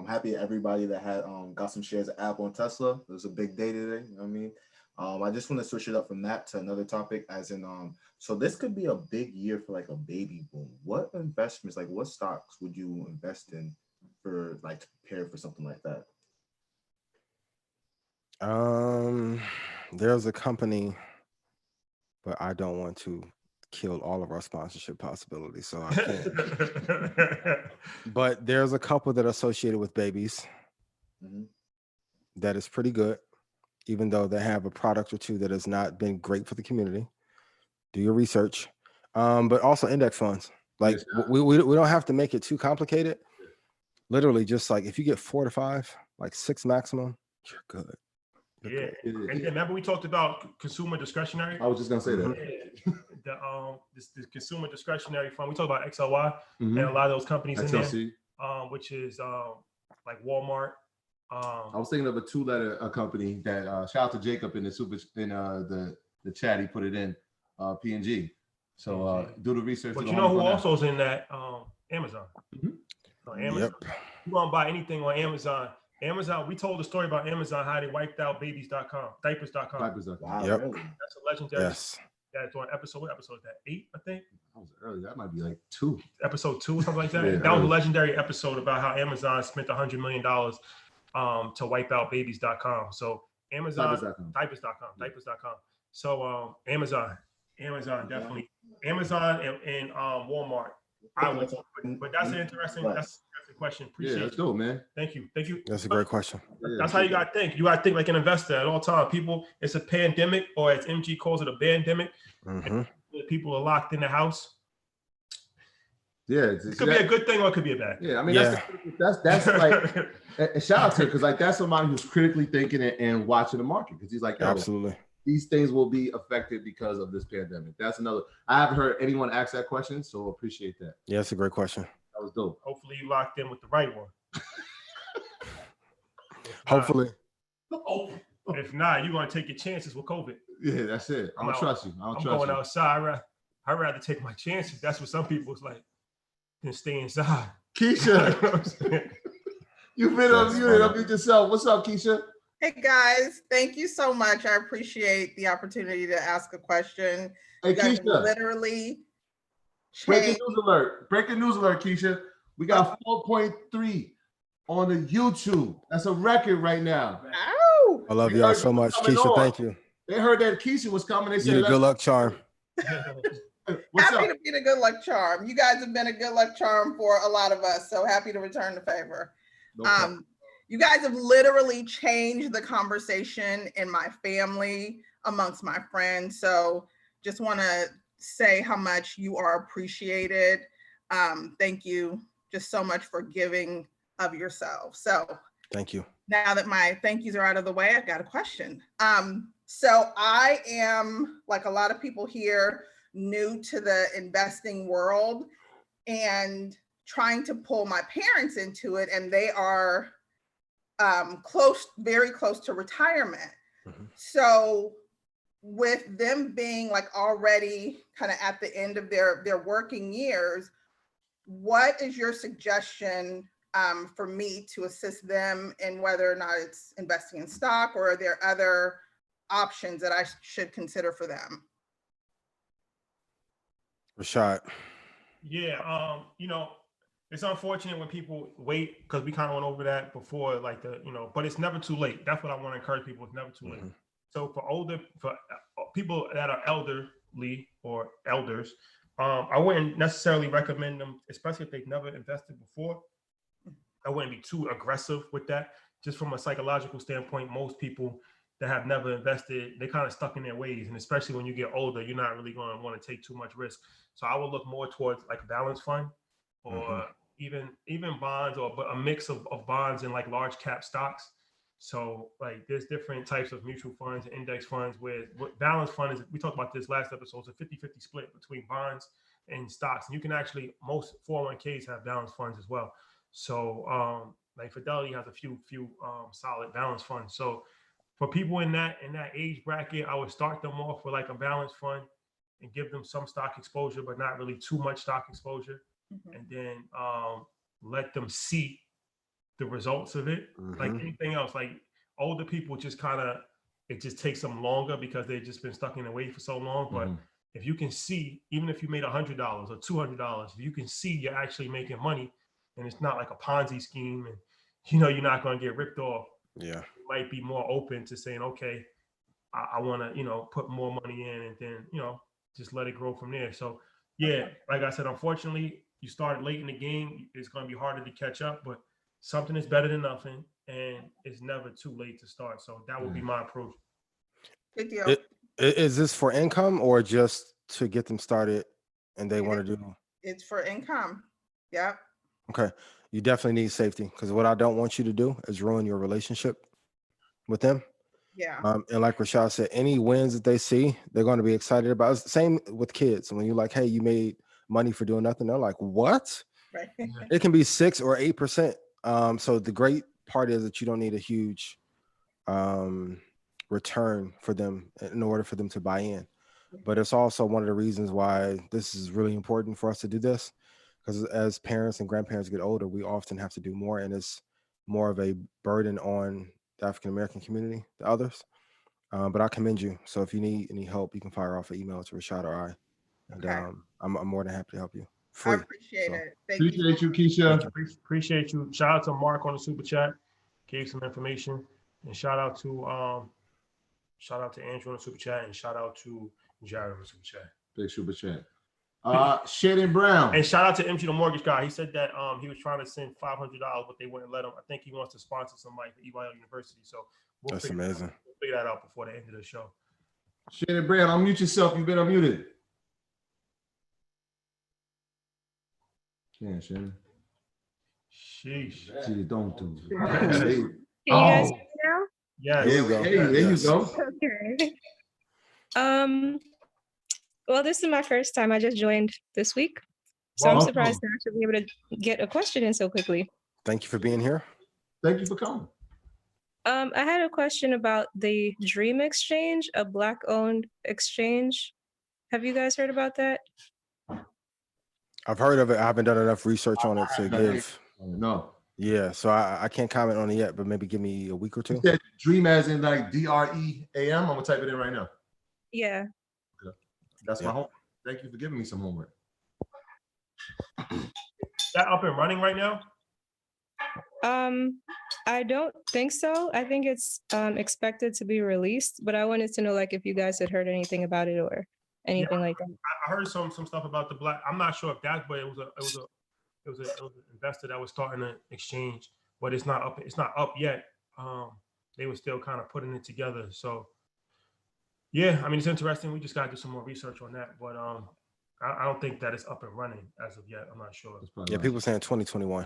happy everybody that had got some shares of Apple and Tesla. It was a big day today. You know what I mean, I just want to switch it up from that to another topic, as in so this could be a big year for like a baby boom. What investments, like what stocks would you invest in for like to prepare for something like that? There's a company, but I don't want to kill all of our sponsorship possibilities, so I can't. But there's a couple that are associated with babies that is pretty good, even though they have a product or two that has not been great for the community. Do your research. But also index funds. Like we don't have to make it too complicated. Literally, just like if you get 4 to 5, like 6 maximum, you're good. Yeah. And remember we talked about consumer discretionary? I was just gonna say that. This consumer discretionary fund. We talked about XLY and a lot of those companies XLC. in there, which is like Walmart. I was thinking of a 2-letter company that shout out to Jacob in the the chat. He put it in P&G. So do the research. But you know who also is in that? Amazon. Amazon. Yep. You want to buy anything on Amazon? Amazon, we told the story about Amazon, how they wiped out babies.com, diapers.com. Wow, Yep. really? That's a legendary. Yes. That's on episode. What episode is that? 8, I think. That was early. That might be like 2. Episode 2, something like that. Yeah, That was a legendary episode about how Amazon spent $100 million to wipe out babies.com. So Amazon, diapers.com. So Amazon definitely. Amazon and Walmart. I would, but that's an interesting question. Appreciate it. Let's go, man. Thank you. That's a great question. That's how you gotta think. You gotta think like an investor at all times. People, it's a pandemic, or as MG calls it, a bandemic. People are locked in the house. Yeah, it could be a good thing or it could be a bad thing. Yeah, I mean that's like and shout out to her, because like that's somebody who's critically thinking and watching the market, because he's like, absolutely, these things will be affected because of this pandemic. That's another. I haven't heard anyone ask that question, so appreciate that. Yeah, that's a great question. That was dope. Hopefully you locked in with the right one. Hopefully. If not, you're gonna take your chances with COVID. Yeah, that's it. I don't trust you. I'm going outside. I'd rather take my chances. That's what some people's like. Than stay inside. Keisha, you've been unmuted yourself. What's up, Keisha? Hey guys, thank you so much. I appreciate the opportunity to ask a question. Hey, you guys Keisha. Literally Breaking news alert, Keisha. We got 4.3 on the YouTube. That's a record right now. Ow. I love y'all so much. Keisha, thank you. They heard that Keisha was coming. They said, you're the good luck charm. Happy to be the good luck charm. You guys have been a good luck charm for a lot of us. So happy to return the favor. No you guys have literally changed the conversation in my family, amongst my friends. So just want to say how much you are appreciated. Thank you just so much for giving of yourself. So thank you. Now that my thank yous are out of the way, I've got a question. So I am, like a lot of people here, new to the investing world and trying to pull my parents into it, and they are very close to retirement. So with them being like already kind of at the end of their working years, what is your suggestion for me to assist them in whether or not it's investing in stock, or are there other options that I should consider for them? Rashad. Yeah, it's unfortunate when people wait, because we kind of went over that before, like but it's never too late. That's what I want to encourage people. It's never too late. So for people that are elderly or elders, I wouldn't necessarily recommend them, especially if they've never invested before. I wouldn't be too aggressive with that. Just from a psychological standpoint, most people that have never invested, they're kind of stuck in their ways. And especially when you get older, you're not really going to want to take too much risk. So I would look more towards like a balanced fund, or even bonds, or a mix of bonds and like large cap stocks. So like there's different types of mutual funds and index funds, where what balanced fund is, we talked about this last episode, it's a 50-50 split between bonds and stocks. And you can actually, most 401ks have balanced funds as well. So like Fidelity has a few solid balanced funds. So for people in that age bracket, I would start them off with like a balanced fund and give them some stock exposure, but not really too much stock exposure. And then let them see the results of it. Like anything else, like older people just it just takes them longer because they've just been stuck in the way for so long. But if you can see, even if you made $100 or $200, if you can see you're actually making money, and it's not like a Ponzi scheme, and you're not going to get ripped off. Yeah, you might be more open to saying, okay, I want to put more money in, and then just let it grow from there. So yeah, like I said, unfortunately, you started late in the game. It's going to be harder to catch up, but something is better than nothing, and it's never too late to start. So that would be my approach. Good deal. Is this for income or just to get them started and they want to do? It's for income. Yeah. Okay. You definitely need safety, because what I don't want you to do is ruin your relationship with them. Yeah. And like Rashad said, any wins that they see, they're going to be excited about. It's the same with kids. When you're like, hey, you made money for doing nothing, they're like, what? Right. It can be 6 or 8%. So the great part is that you don't need a huge return for them in order for them to buy in. But it's also one of the reasons why this is really important for us to do this, because as parents and grandparents get older, we often have to do more, and it's more of a burden on the African-American community, the others. But I commend you. So if you need any help, you can fire off an email to Rashad or I. And Okay. I'm more than happy to help you. I Free. appreciate So, it. Thank Appreciate you, you. Keisha. Appreciate you. Shout out to Mark on the super chat, gave some information, and shout out to Andrew on the super chat, and shout out to Jared on the super chat. Big super chat. Shannon Brown. And shout out to MG the mortgage guy. He said that he was trying to send $500, but they wouldn't let him. I think he wants to sponsor somebody for EYL University. So that's amazing. We'll figure that out before the end of the show. Shannon Brown, unmute yourself. You've been unmuted. Yeah, Shannon. Sheesh. See, don't do. Can you guys hear me now? Yeah. There you go. Hey, there you go. Okay. Well, this is my first time. I just joined this week, so I'm surprised to actually be able to get a question in so quickly. Thank you for being here. Thank you for coming. I had a question about the Dream Exchange, a Black-owned exchange. Have you guys heard about that? I've heard of it. I haven't done enough research on it to give. No. Yeah, so I can't comment on it yet, but maybe give me a week or two. You said Dream as in like DREAM. I'm gonna type it in right now. Yeah. Okay. That's my homework. Thank you for giving me some homework. That up and running right now? I don't think so. I think it's expected to be released, but I wanted to know like if you guys had heard anything about it or anything like that. I heard some stuff about the Black. I'm not sure if that, but it was an investor that was starting an exchange, but it's not up. It's not up yet. They were still kind of putting it together. So yeah, I mean it's interesting. We just got to do some more research on that, but I don't think that it's up and running as of yet. I'm not sure. Yeah, people saying 2021.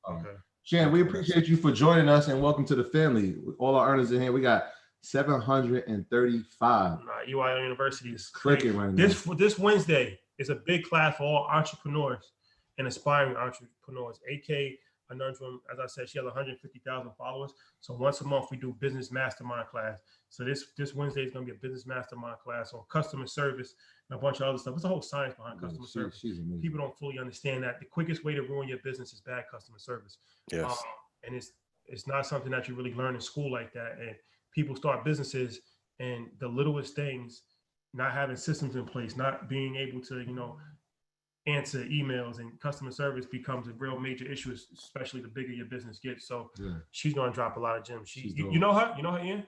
Okay. Shan, we appreciate you for joining us and welcome to the family. All our earners in here, we got 735. EYL University is clicking right now. This Wednesday is a big class for all entrepreneurs and aspiring entrepreneurs. AK Conundrum, as I said, she has 150,000 followers. So once a month we do business mastermind class. So this Wednesday is going to be a business mastermind class on customer service and a bunch of other stuff. There's a whole science behind customer service. People don't fully understand that the quickest way to ruin your business is bad customer service. Yes. And it's not something that you really learn in school like that. And people start businesses and the littlest things, not having systems in place, not being able to, answer emails, and customer service becomes a real major issue, especially the bigger your business gets. So she's going to drop a lot of gems. You know her? You know her, Ian?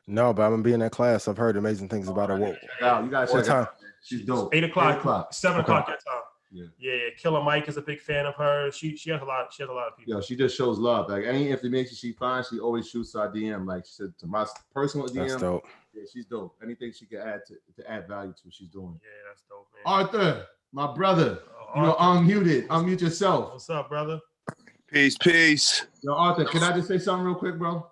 No, but I'm gonna be in that class. I've heard amazing things about her. Wow, you guys. What time? She's dope. 8 o'clock. 8 o'clock. 7 o'clock that time. Yeah. Killer Mike is a big fan of her. She has a lot of people. Yo, she just shows love. Like any information she finds, she always shoots our DM. Like she said to my personal DM. That's dope. Yeah, she's dope. Anything she can add to add value to, she's doing. Yeah, that's dope, man. Arthur, my brother, you're unmuted. Unmute yourself. What's up, brother? Peace. Yo, Arthur, can I just say something real quick, bro?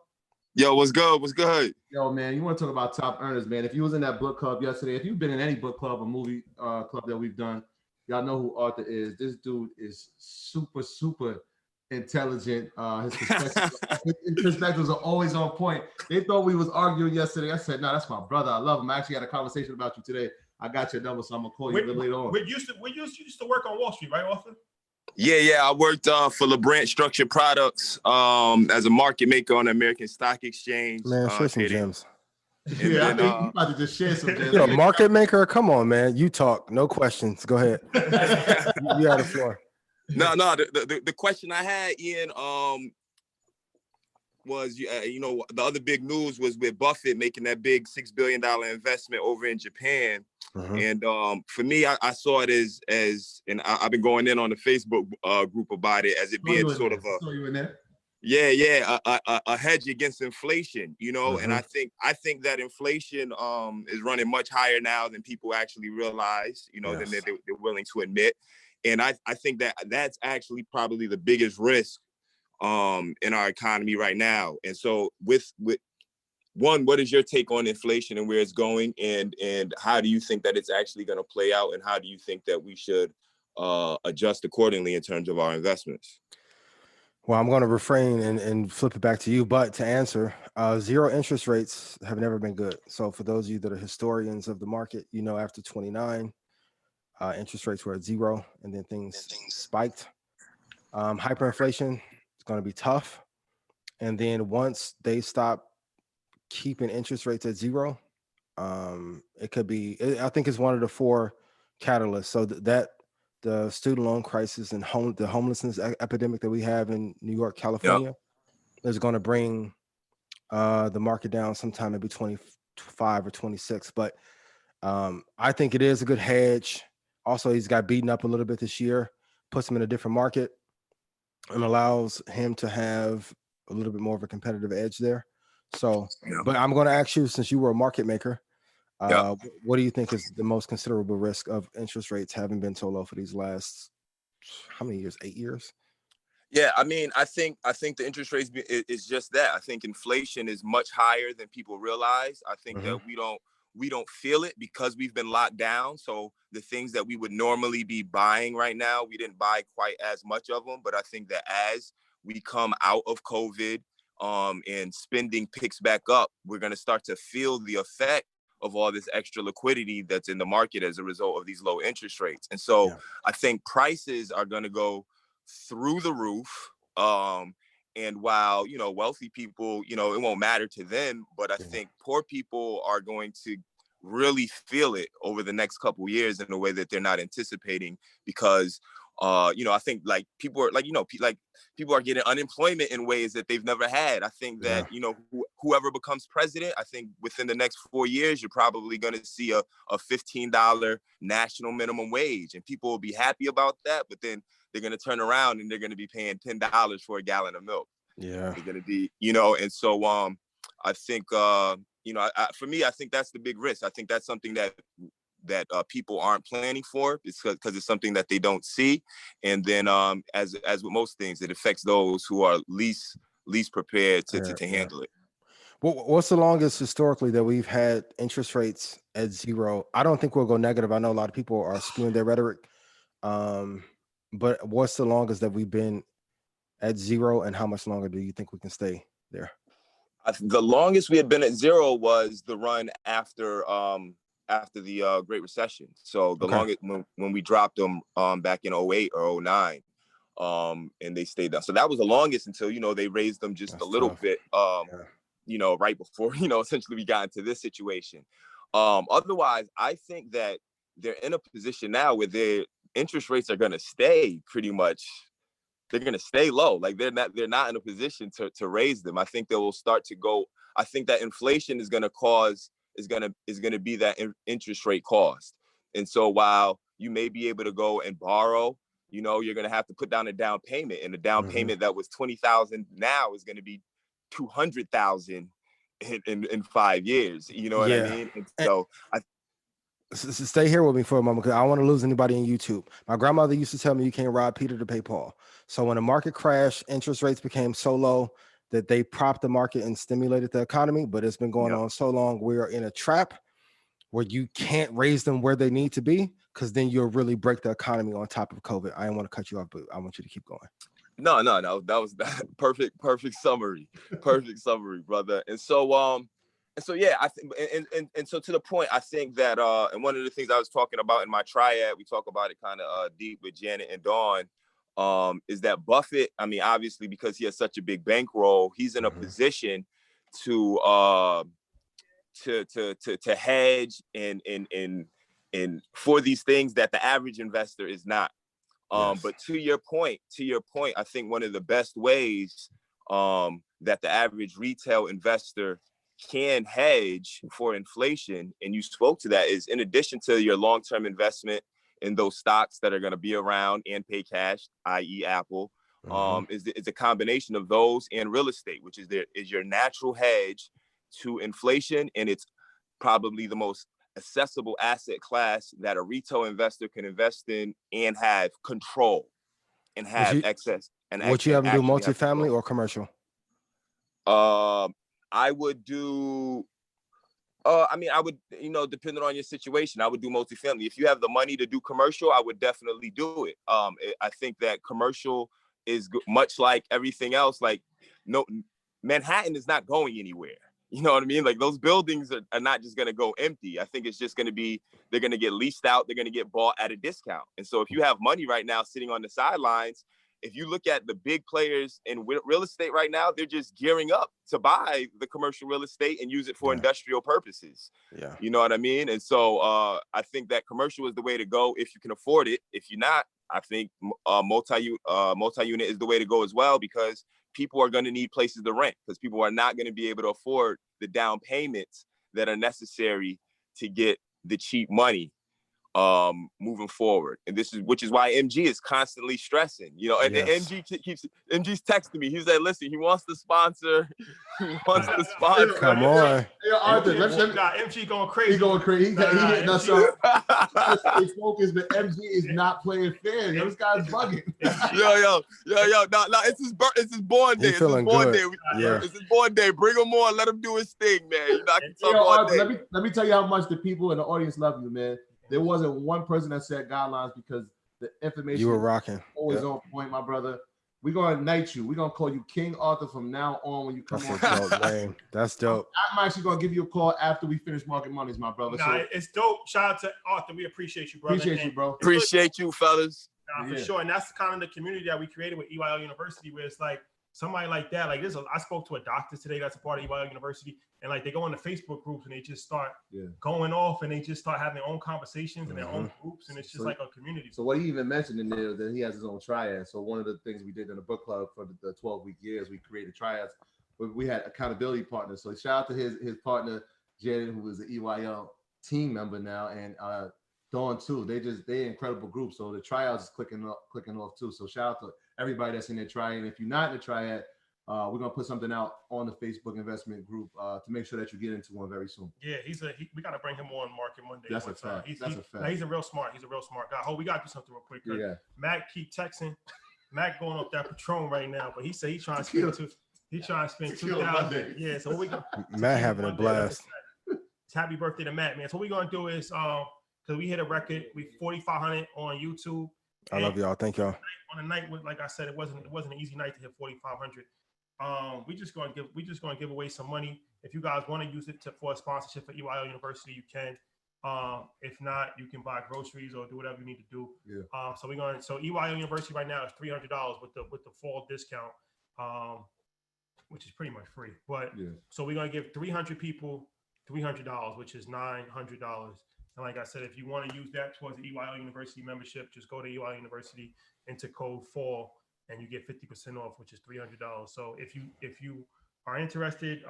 Yo, what's good? What's good? Yo, man, you want to talk about top earners, man. If you was in that book club yesterday, if you've been in any book club or movie club that we've done, y'all know who Arthur is. This dude is super, super intelligent. His perspectives are always on point. They thought we was arguing yesterday. I said, no, that's my brother. I love him. I actually had a conversation about you today. I got your number, so I'm gonna call you later on. We used to work on Wall Street, right, Arthur? Yeah. I worked for LeBrant Structured Products as a market maker on the American Stock Exchange. Man, share some gems. Yeah, I think you about to just share some gems. You're a market maker? Come on, man. You talk. No questions. Go ahead. You have the floor. No. The question I had, Ian, was the other big news was with Buffett making that big $6 billion investment over in Japan. And for me, I saw it as and I've been going in on the Facebook group about it as it being sort of a hedge against inflation, and I think that inflation is running much higher now than people actually realize, than they're willing to admit. And I think that's actually probably the biggest risk in our economy right now. And so with one, what is your take on inflation and where it's going, and how do you think that it's actually going to play out, and how do you think that we should adjust accordingly in terms of our investments? Well, I'm going to refrain and flip it back to you, but to answer, zero interest rates have never been good. So for those of you that are historians of the market, after 29, interest rates were at zero, and then things spiked. Hyperinflation is going to be tough. And then once they stop keeping interest rates at zero. It could be, I think it's one of the four catalysts. So that the student loan crisis and the homelessness epidemic that we have in New York, California, is going to bring the market down sometime maybe 25 or 26. But I think it is a good hedge. Also, he's got beaten up a little bit this year, puts him in a different market, and allows him to have a little bit more of a competitive edge there. So, but I'm going to ask you, since you were a market maker, what do you think is the most considerable risk of interest rates having been so low for these last, how many years? 8 years? Yeah, I mean, I think the interest rates is just that. I think inflation is much higher than people realize. I think that we don't feel it because we've been locked down. So the things that we would normally be buying right now, we didn't buy quite as much of them. But I think that as we come out of COVID and spending picks back up, we're going to start to feel the effect of all this extra liquidity that's in the market as a result of these low interest rates. And so I think prices are going to go through the roof. And while, you know, wealthy people, you know, it won't matter to them, but I think poor people are going to really feel it over the next couple of years in a way that they're not anticipating, because you know, I think like people are like, you know, people are getting unemployment in ways that they've never had. I think that, you know, whoever becomes president, I think within the next 4 years, you're probably going to see a $15 national minimum wage, and people will be happy about that. But then they're going to turn around and they're going to be paying $10 for a gallon of milk. Yeah. They're going to be, you know, and so I think, you know, for me, I think that's the big risk. I think that's something that people aren't planning for, because it's something that they don't see. And then as with most things, it affects those who are least prepared to handle it. What's the longest historically that we've had interest rates at zero? I don't think we'll go negative. I know a lot of people are skewing their rhetoric. But what's the longest that we've been at zero, and how much longer do you think we can stay there? The longest we had been at zero was the run after the Great Recession. So the longest when we dropped them back in 08 or 09, and they stayed down. So that was the longest until, you know, they raised them just a little bit, you know, right before, you know, essentially we got into this situation. Otherwise, I think that they're in a position now where their interest rates are going to stay pretty much. They're going to stay low. Like they're not in a position to raise them. I think they will start to go. I think that inflation is going to be that interest rate cost. And so while you may be able to go and borrow, you know, you're going to have to put down a down payment, and the down payment that was $20,000 now is going to be $200,000 in 5 years. You know what I mean? And so stay here with me for a moment, because I don't want to lose anybody on YouTube. My grandmother used to tell me you can't rob Peter to pay Paul. So when the market crashed, interest rates became so low that they propped the market and stimulated the economy. But it's been going on so long, we're in a trap where you can't raise them where they need to be, because then you'll really break the economy on top of COVID. I didn't want to cut you off, but I want you to keep going. No. That was perfect summary. Perfect summary, brother. And so yeah, I think, and so to the point, I think that, and one of the things I was talking about in my triad, we talk about it kind of deep with Janet and Dawn, is that Buffett, I mean, obviously because he has such a big bankroll, he's in a position to hedge and for these things that the average investor is not. But to your point, I think one of the best ways that the average retail investor can hedge for inflation, and you spoke to that, is in addition to your long-term investment in those stocks that are going to be around and pay cash, i.e. Apple, is a combination of those and real estate, which is your natural hedge to inflation. And it's probably the most accessible asset class that a retail investor can invest in and have control and have access. And would you ever do multifamily or commercial? I would do, I mean, I would, you know, depending on your situation, I would do multifamily. If you have the money to do commercial, I would definitely do it. I think that commercial is much like everything else. Like, no, Manhattan is not going anywhere. You know what I mean? Like those buildings are not just going to go empty. I think it's just going to be, they're going to get leased out. They're going to get bought at a discount. And so if you have money right now sitting on the sidelines, if you look at the big players in real estate right now, they're just gearing up to buy the commercial real estate and use it for industrial purposes. Yeah. You know what I mean? And so I think that commercial is the way to go if you can afford it. If you're not, I think multi-unit is the way to go as well, because people are going to need places to rent, because people are not going to be able to afford the down payments that are necessary to get the cheap money moving forward. And which is why MG is constantly stressing, you know, and MG's texting me. He said, listen, he wants to sponsor. He wants to sponsor. Come on. Yo, Arthur, MG going crazy. He going crazy. He hitting us up. Stay focused, but MG is not playing fair. Yo, this guy's bugging. Yo. No, it's his born day. He's feeling good. It's his born day. Bring him on. Let him do his thing, man. You know, I can talk all day. Let me tell you how much the people in the audience love you, man. There wasn't one person that said guidelines, because the information you were rocking. Always on point, my brother. We're gonna knight you. We're gonna call you King Arthur from now on when you come on. That's dope, man. That's dope. I'm actually gonna give you a call after we finish Market Mondays, my brother. Nah, it's dope. Shout out to Arthur. We appreciate you, brother. Appreciate you, bro. Appreciate you, fellas. Nah, for sure. And that's kind of the community that we created with EYL University, where it's like somebody like that. Like this, I spoke to a doctor today that's a part of EYL University, and like they go into Facebook groups and they just start going off, and they just start having their own conversations and their own groups, and it's just like a community. So what he even mentioned in there that he has his own triad. So one of the things we did in the book club for the 12-week years, we created triads. We had accountability partners. So shout out to his partner Jaden, who is an EYL team member now, and Dawn too. They're incredible group. So the triads is clicking off too. So shout out to everybody that's in their triad. And if you're not in the triad, we're gonna put something out on the Facebook investment group to make sure that you get into one very soon. Yeah, we gotta bring him on Market Monday. That's a fact. He's a real smart. He's a real smart guy. We gotta do something real quick. Yeah. Matt keep texting. Matt going off that Patron right now, but he said he's trying to spend $2,000. Yeah, so what we gonna Matt having a blast. Happy birthday to Matt, man. So what we're gonna do is because we hit a record, we 4,500 on YouTube. I love y'all. Thank y'all. On a night with, like I said, it wasn't an easy night to hit 4,500. We just gonna give away some money. If you guys want to use it for a sponsorship for EYL University, you can. If not, you can buy groceries or do whatever you need to do. Yeah. So EYL University right now is $300 with the fall discount, which is pretty much free. But so we're gonna give 300 people $300, which is $900. And like I said, if you want to use that towards the EYL University membership, just go to EYL University, enter code FALL, and you get 50% off, which is $300. So if you are interested,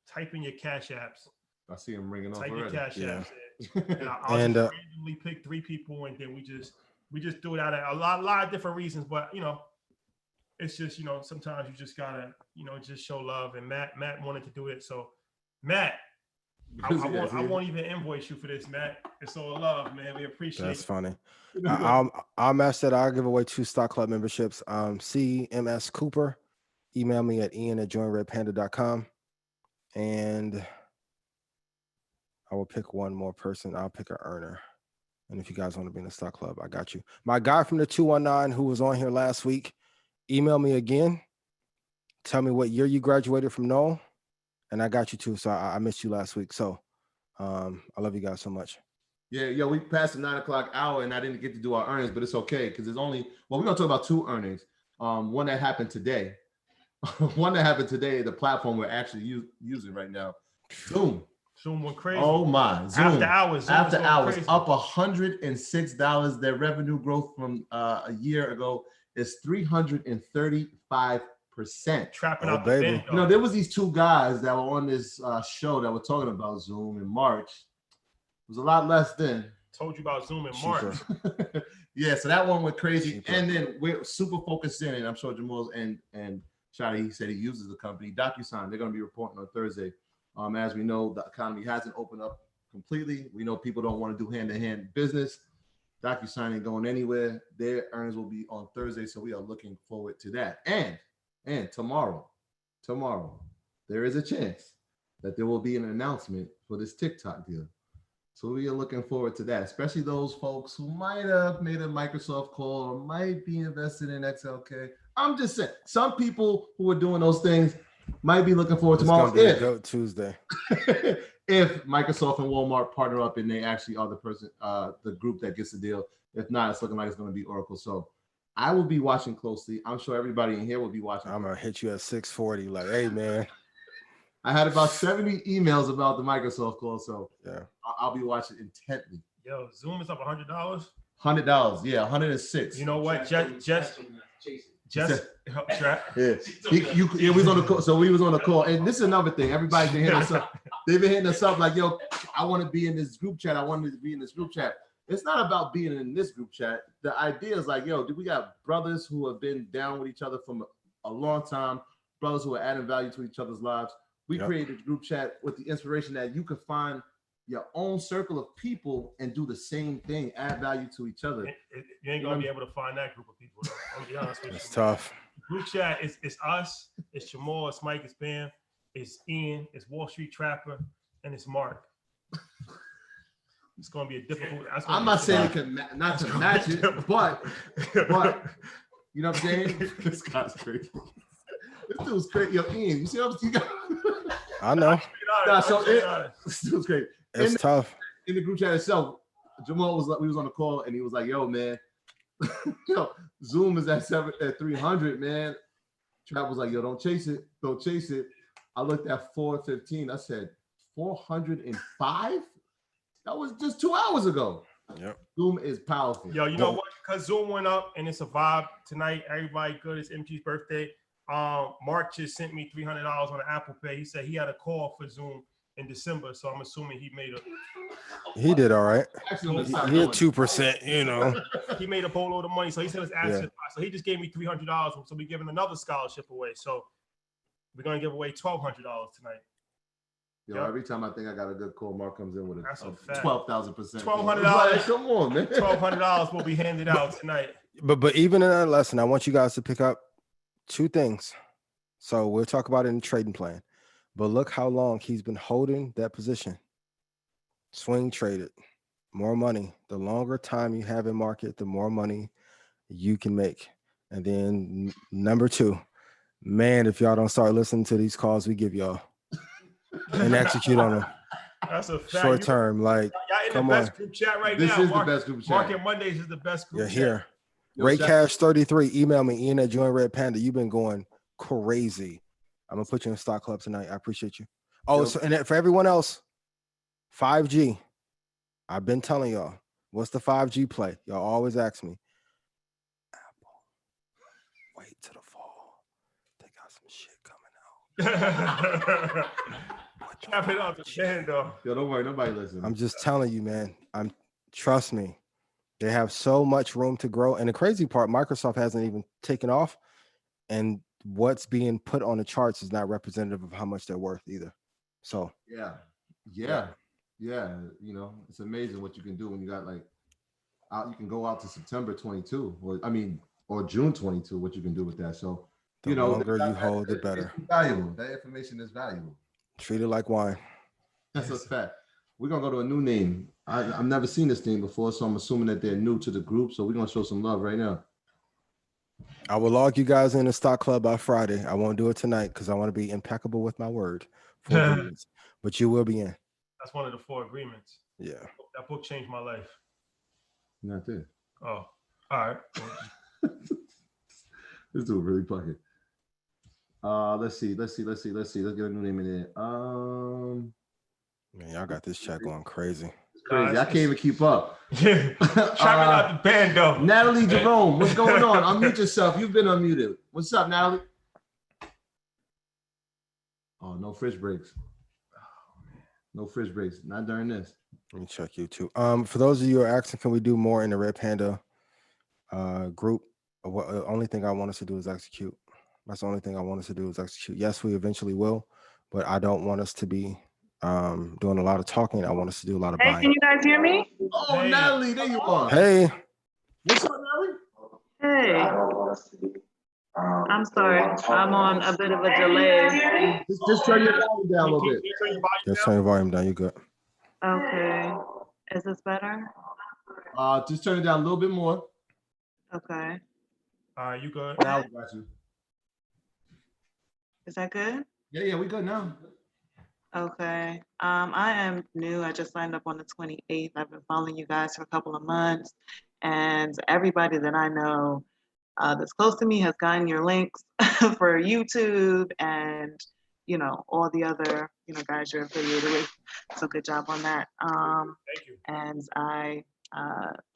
type in your cash apps. I see them ringing off already. Type your cash apps in. And I'll just randomly pick 3 people, and then we just do it out of a lot of different reasons. But it's just sometimes you just gotta just show love. And Matt wanted to do it, so Matt. I won't even invoice you for this, Matt. It's all love, man. We appreciate it. That's funny. I'll match that. I'll give away 2 Stock Club memberships. CMS Cooper. Email me at ian@joinredpanda.com. And I will pick one more person. I'll pick an earner. And if you guys want to be in the Stock Club, I got you. My guy from the 219 who was on here last week, email me again. Tell me what year you graduated from Knoll. And I got you too. So I missed you last week. So I love you guys so much. Yeah, we passed the 9 o'clock hour and I didn't get to do our earnings, but it's okay because we're gonna talk about 2 earnings. One that happened today. The platform we're actually using right now. Zoom went crazy. Oh my, Zoom. After hours, up $106. Their revenue growth from a year ago is 335%. Trapping out the baby. bin, there was these 2 guys that were on this show that were talking about Zoom in March. It was a lot less then. Told you about Zoom in March. Yeah, so that one went crazy. And then we're super focused in, and I'm sure Jamal's and Shadi, he said he uses the company. DocuSign, they're going to be reporting on Thursday. As we know, the economy hasn't opened up completely. We know people don't want to do hand-to-hand business. DocuSign ain't going anywhere. Their earnings will be on Thursday, so we are looking forward to that. And tomorrow, there is a chance that there will be an announcement for this TikTok deal. So we are looking forward to that, especially those folks who might have made a Microsoft call or might be invested in XLK. I'm just saying, some people who are doing those things might be looking forward tomorrow. If Tuesday, if Microsoft and Walmart partner up and they actually are the group that gets the deal. If not, it's looking like it's going to be Oracle. So I will be watching closely. I'm sure everybody in here will be watching. I'm gonna hit you at 6:40. Like, hey man. I had about 70 emails about the Microsoft call, so yeah, I'll be watching intently. Yo, Zoom is up $100. $100, yeah, 106. You know what? Just yeah. We was on the call, so we was on the call, and this is another thing. Everybody's been hitting us up. They've been hitting us up like, yo, I want to be in this group chat. I wanted to be in this group chat. It's not about being in this group chat. The idea is like, yo, we got brothers who have been down with each other from a long time, brothers who are adding value to each other's lives. We created a group chat with the inspiration that you could find your own circle of people and do the same thing, add value to each other. You ain't gonna be able to find that group of people, though. I'll be honest with you. It's tough. Group chat is us, it's Jamal, it's Mike, it's Bam, it's Ian, it's Wall Street Trapper, and it's Mark. It's gonna be a difficult. I'm not saying it can not to match it, but you know what I'm saying? This guy's crazy. This dude's crazy. Yo, Ian, you see what you got? I know. This dude's crazy. It's tough. In the group chat itself, Jamal we was on the call and he was like, yo, man, yo, Zoom is at 300, man. Trap was like, yo, don't chase it. Don't chase it. I looked at 415. I said, 405? That was just 2 hours ago. Yep. Zoom is powerful. Yo, you know what? Because Zoom went up and it's a vibe tonight. Everybody good. It's MG's birthday. Mark just sent me $300 on the Apple Pay. He said he had a call for Zoom in December, so I'm assuming he made a. He did all right. Actually, he had 2%. You know, he made a boatload of money, so he said it's asset. So he just gave me $300. So we're giving another scholarship away. So we're gonna give away $1,200 tonight. Yo, every time I think I got a good call, Mark comes in with a 12,000%. $1,200. Come on, man. $1,200 will be handed out tonight. But even in that lesson, I want you guys to pick up 2 things. So we'll talk about it in the trading plan. But look how long he's been holding that position. Swing traded. More money. The longer time you have in market, the more money you can make. And then number 2, man, if y'all don't start listening to these calls we give y'all and execute on them. That's a fact. Short term, like, y'all in the best group chat right now. This is the best group chat. Market Mondays is the best group chat. Here. Raycash33, email me, Ian at Join Red Panda. You've been going crazy. I'm gonna put you in stock club tonight. I appreciate you. Oh, so and for everyone else, 5G. I've been telling y'all, what's the 5G play? Y'all always ask me. Apple. Wait till the fall. They got some shit coming out. Cap it off the chin, though. Yo, don't worry, nobody listens. I'm just telling you, man. Trust me. They have so much room to grow. And the crazy part, Microsoft hasn't even taken off. And what's being put on the charts is not representative of how much they're worth either. So yeah. You know, it's amazing what you can do when you got like you can go out to September 22 or June 22, what you can do with that. So the longer you hold, the better. It's valuable. That information is valuable. Treat it like wine. That's a fact. We're gonna go to a new name. I've never seen this name before, so I'm assuming that they're new to the group. So we're gonna show some love right now. I will log you guys in the stock club by Friday. I won't do it tonight because I want to be impeccable with my word. But you will be in. That's one of the 4 agreements. Yeah. That book changed my life. Not there. Oh, all right. This dude really plucking. Let's see. Let's get a new name in there. Man, y'all got this chat going crazy. It's crazy. I can't even keep up. Trapping out the band though. Natalie Jerome, what's going on? Unmute yourself. You've been unmuted. What's up, Natalie? Oh, no fridge breaks. No fridge breaks. Not during this. Let me check you too. For those of you who are asking, can we do more in the Red Panda group? The only thing I want us to do is execute. That's the only thing I want us to do is execute. Yes, we eventually will, but I don't want us to be doing a lot of talking. I want us to do a lot of buying. Hey, can you guys hear me? Oh, hey. Natalie, there you are. Hey. What's up, Natalie? Hey. I'm sorry. I'm on a bit of a delay. Just turn your volume down a little bit. Just turn your volume down. You good? Okay. Is this better? Just turn it down a little bit more. Okay. You good? Now we got you. Is that good? Yeah, we good now. Okay. I am new. I just signed up on the 28th. I've been following you guys for a couple of months, and everybody that I know that's close to me has gotten your links for YouTube and, you know, all the other, you know, guys you're affiliated with. So good job on that. Thank you. And I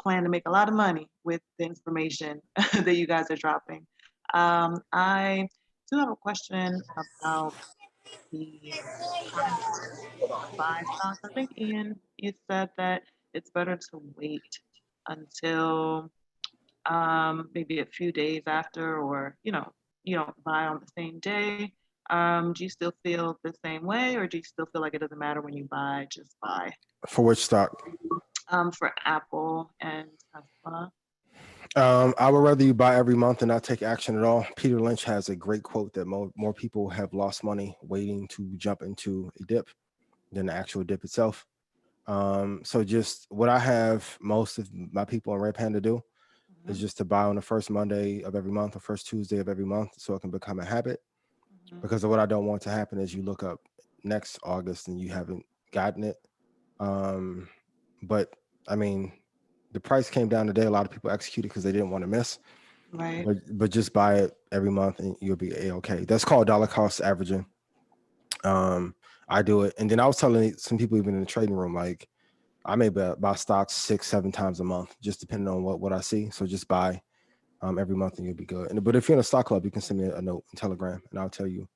plan to make a lot of money with the information that you guys are dropping. I do have a question about the time to buy stocks. I think Ian, you said that it's better to wait until maybe a few days after, or you don't buy on the same day. Do you still feel the same way, or do you still feel like it doesn't matter when you buy, just buy? For which stock? For Apple and Tesla. I would rather you buy every month and not take action at all. Peter Lynch has a great quote that more people have lost money waiting to jump into a dip than the actual dip itself. So just what I have most of my people in Red Panda do is just to buy on the first Monday of every month or first Tuesday of every month, so it can become a habit. Because of what I don't want to happen is you look up next August and you haven't gotten it. But I mean, the price came down today. A lot of people executed because they didn't want to miss. Right. But just buy it every month and you'll be okay. That's called dollar cost averaging. I do it, and then I was telling some people even in the trading room, like I may buy stocks 6-7 times a month, just depending on what I see. So just buy every month and you'll be good. But if you're in a stock club, you can send me a note in Telegram and I'll tell you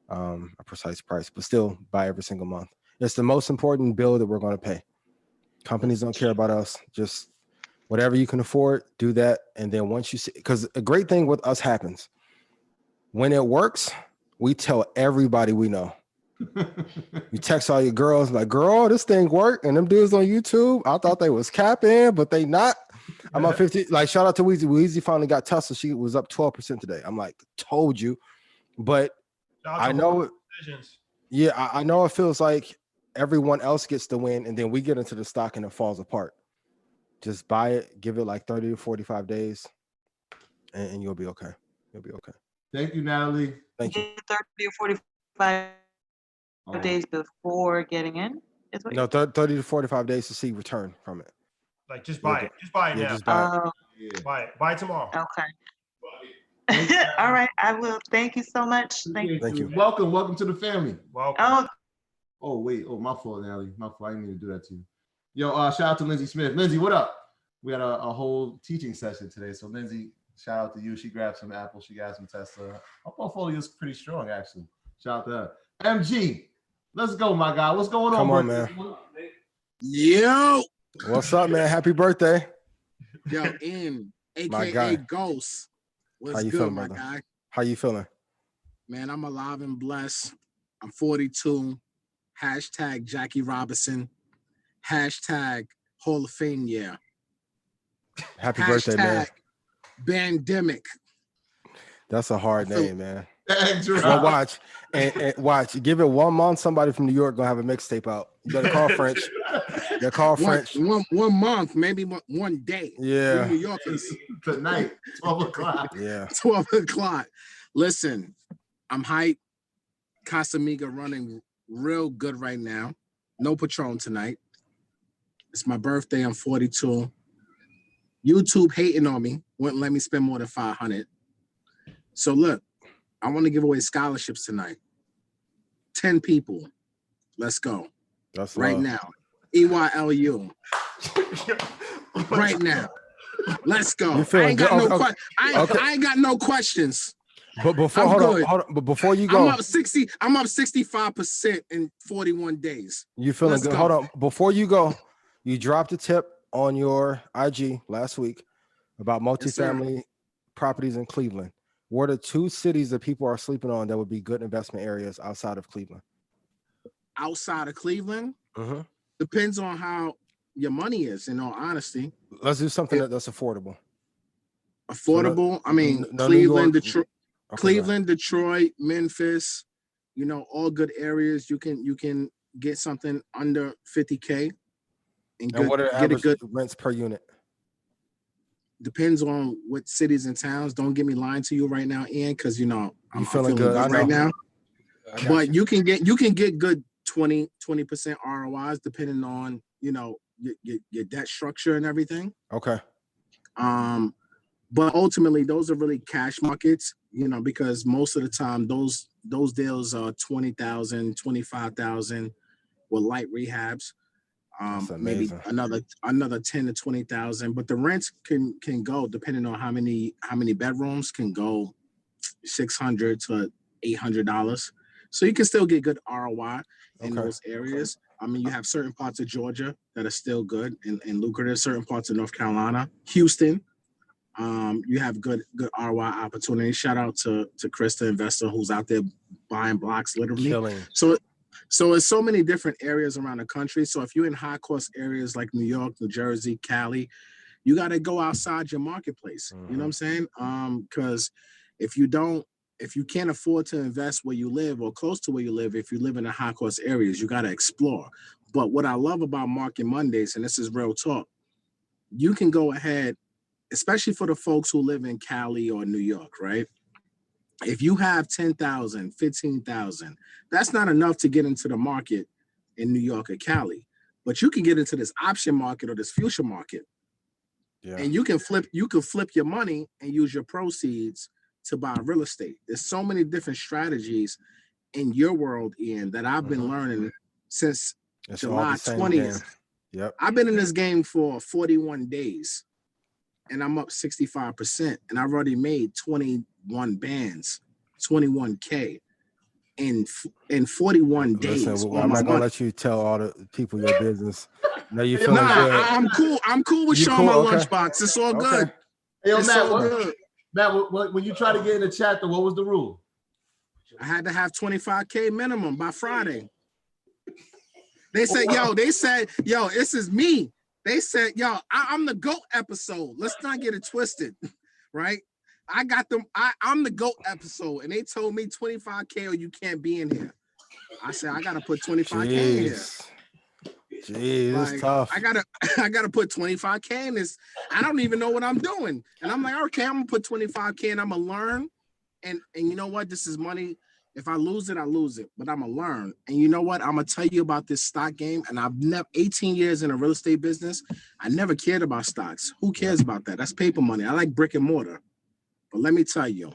a precise price. But still buy every single month. It's the most important bill that we're going to pay. Companies don't care about us. Just whatever you can afford, do that. And then once you see, because a great thing with us happens when it works, we tell everybody we know. You text all your girls like, girl, this thing worked, and them dudes on YouTube, I thought they was capping, but they not. I'm up 50. Like, shout out to Weezy. Weezy finally got Tesla. She was up 12% today. I'm like, told you. But I know, yeah, I know it feels like everyone else gets the win, and then we get into the stock and it falls apart. Just buy it, give it like 30 to 45 days, and you'll be okay. You'll be okay. Thank you, Natalie. Thank you. 30 or 45 days before getting in? Is what 30 to 45 days to see return from it. Like, just buy it. Just buy it now. Just buy it. Buy it. Buy it tomorrow. Okay. All right, I will. Thank you so much. Thank you. Welcome to the family. Welcome. Oh wait. Oh, my fault, Natalie. My fault. I didn't mean to do that to you. Yo, shout out to Lindsay Smith. Lindsay, what up? We had a whole teaching session today. So Lindsay, shout out to you. She grabbed some Apple. She got some Tesla. Our portfolio is pretty strong, actually. Shout out to her. MG, let's go, my guy. What's going on? Come on, man. Yo. What's up, man? Happy birthday. Yo, Ian, aka Ghost. What's good, feeling, my brother? guy? How you feeling? Man, I'm alive and blessed. I'm 42. Hashtag Jackie Robinson. Hashtag Hall of Fame year. Happy birthday, man. Pandemic. That's a hard name, man. Well, well, watch and watch. Give it 1 month. Somebody from New York gonna have a mixtape out. You better call French. You call French. One month, maybe one day. Yeah. New Yorkers. Tonight, 12 o'clock. Yeah. 12 o'clock. Listen, I'm hyped. Casamiga running real good right now. No Patron tonight. It's my birthday. I'm 42. YouTube hating on me. Wouldn't let me spend more than 500. So look, I want to give away scholarships tonight. 10 people. Let's go. That's right love. now. EYLU. Right now. Let's go. I ain't got I ain't got no questions. But before hold on. But before you go, I'm up 65% in 41 days. You feeling good? Hold on. Before you go, you dropped a tip on your IG last week about multifamily properties in Cleveland. What are 2 cities that people are sleeping on that would be good investment areas outside of Cleveland? Outside of Cleveland? Depends on how your money is, in all honesty. Let's do something that's affordable. Affordable? So I mean, Cleveland, Detroit, Cleveland, Detroit, Memphis, all good areas. You can get something under 50K and what are average rents per unit? Depends on what cities and towns. Don't get me lying to you right now, Ian, because I'm feeling good right now. But you can get good 20% ROIs depending on your debt structure and everything. Okay. But ultimately, those are really cash markets, you know, because most of the time those deals are 20,000, 25,000 with light rehabs. Maybe another 10 to 20,000. But the rents can go, depending on how many bedrooms, can go $600 to $800. So you can still get good ROI in those areas. I mean, you have certain parts of Georgia that are still good and lucrative, certain parts of North Carolina, Houston. You have good ROI opportunities. Shout out to Chris, the investor, who's out there buying blocks literally. Killing. So it's so many different areas around the country. So if you're in high cost areas like New York, New Jersey, Cali, you got to go outside your marketplace. You know what I'm saying? Because if you can't afford to invest where you live or close to where you live, if you live in the high cost areas, you got to explore. But what I love about Market Mondays, and this is real talk, you can go ahead, especially for the folks who live in Cali or New York, right? If you have 10,000, 15,000, that's not enough to get into the market in New York or Cali, but you can get into this option market or this future market. Yeah. And you can flip your money and use your proceeds to buy real estate. There's so many different strategies in your world, Ian, that I've been learning since July 20th. Yep. I've been in this game for 41 days. And I'm up 65%, and I've already made 21 bands, 21K in 41 days. Listen, well, I'm not gonna let you tell all the people your business. No, you feeling good? I'm cool. I'm cool with showing my lunchbox. It's all good. Hey, yo, it's all good. Matt, when you try to get in the chapter, what was the rule? I had to have 25K minimum by Friday. They said, yo, this is me. They said, yo, I'm the GOAT episode. Let's not get it twisted, right? I got them. I'm the GOAT episode, and they told me 25K or you can't be in here. I said, I got to put 25K in here. Jeez, like, it's tough. I gotta put 25K in this. I don't even know what I'm doing. And I'm like, okay, I'm gonna put 25K and I'm gonna learn. And you know what? This is money. If I lose it, I lose it, but I'm gonna learn. And you know what? I'm gonna tell you about this stock game. And I've never 18 years in a real estate business. I never cared about stocks. Who cares about that? That's paper money. I like brick and mortar. But let me tell you,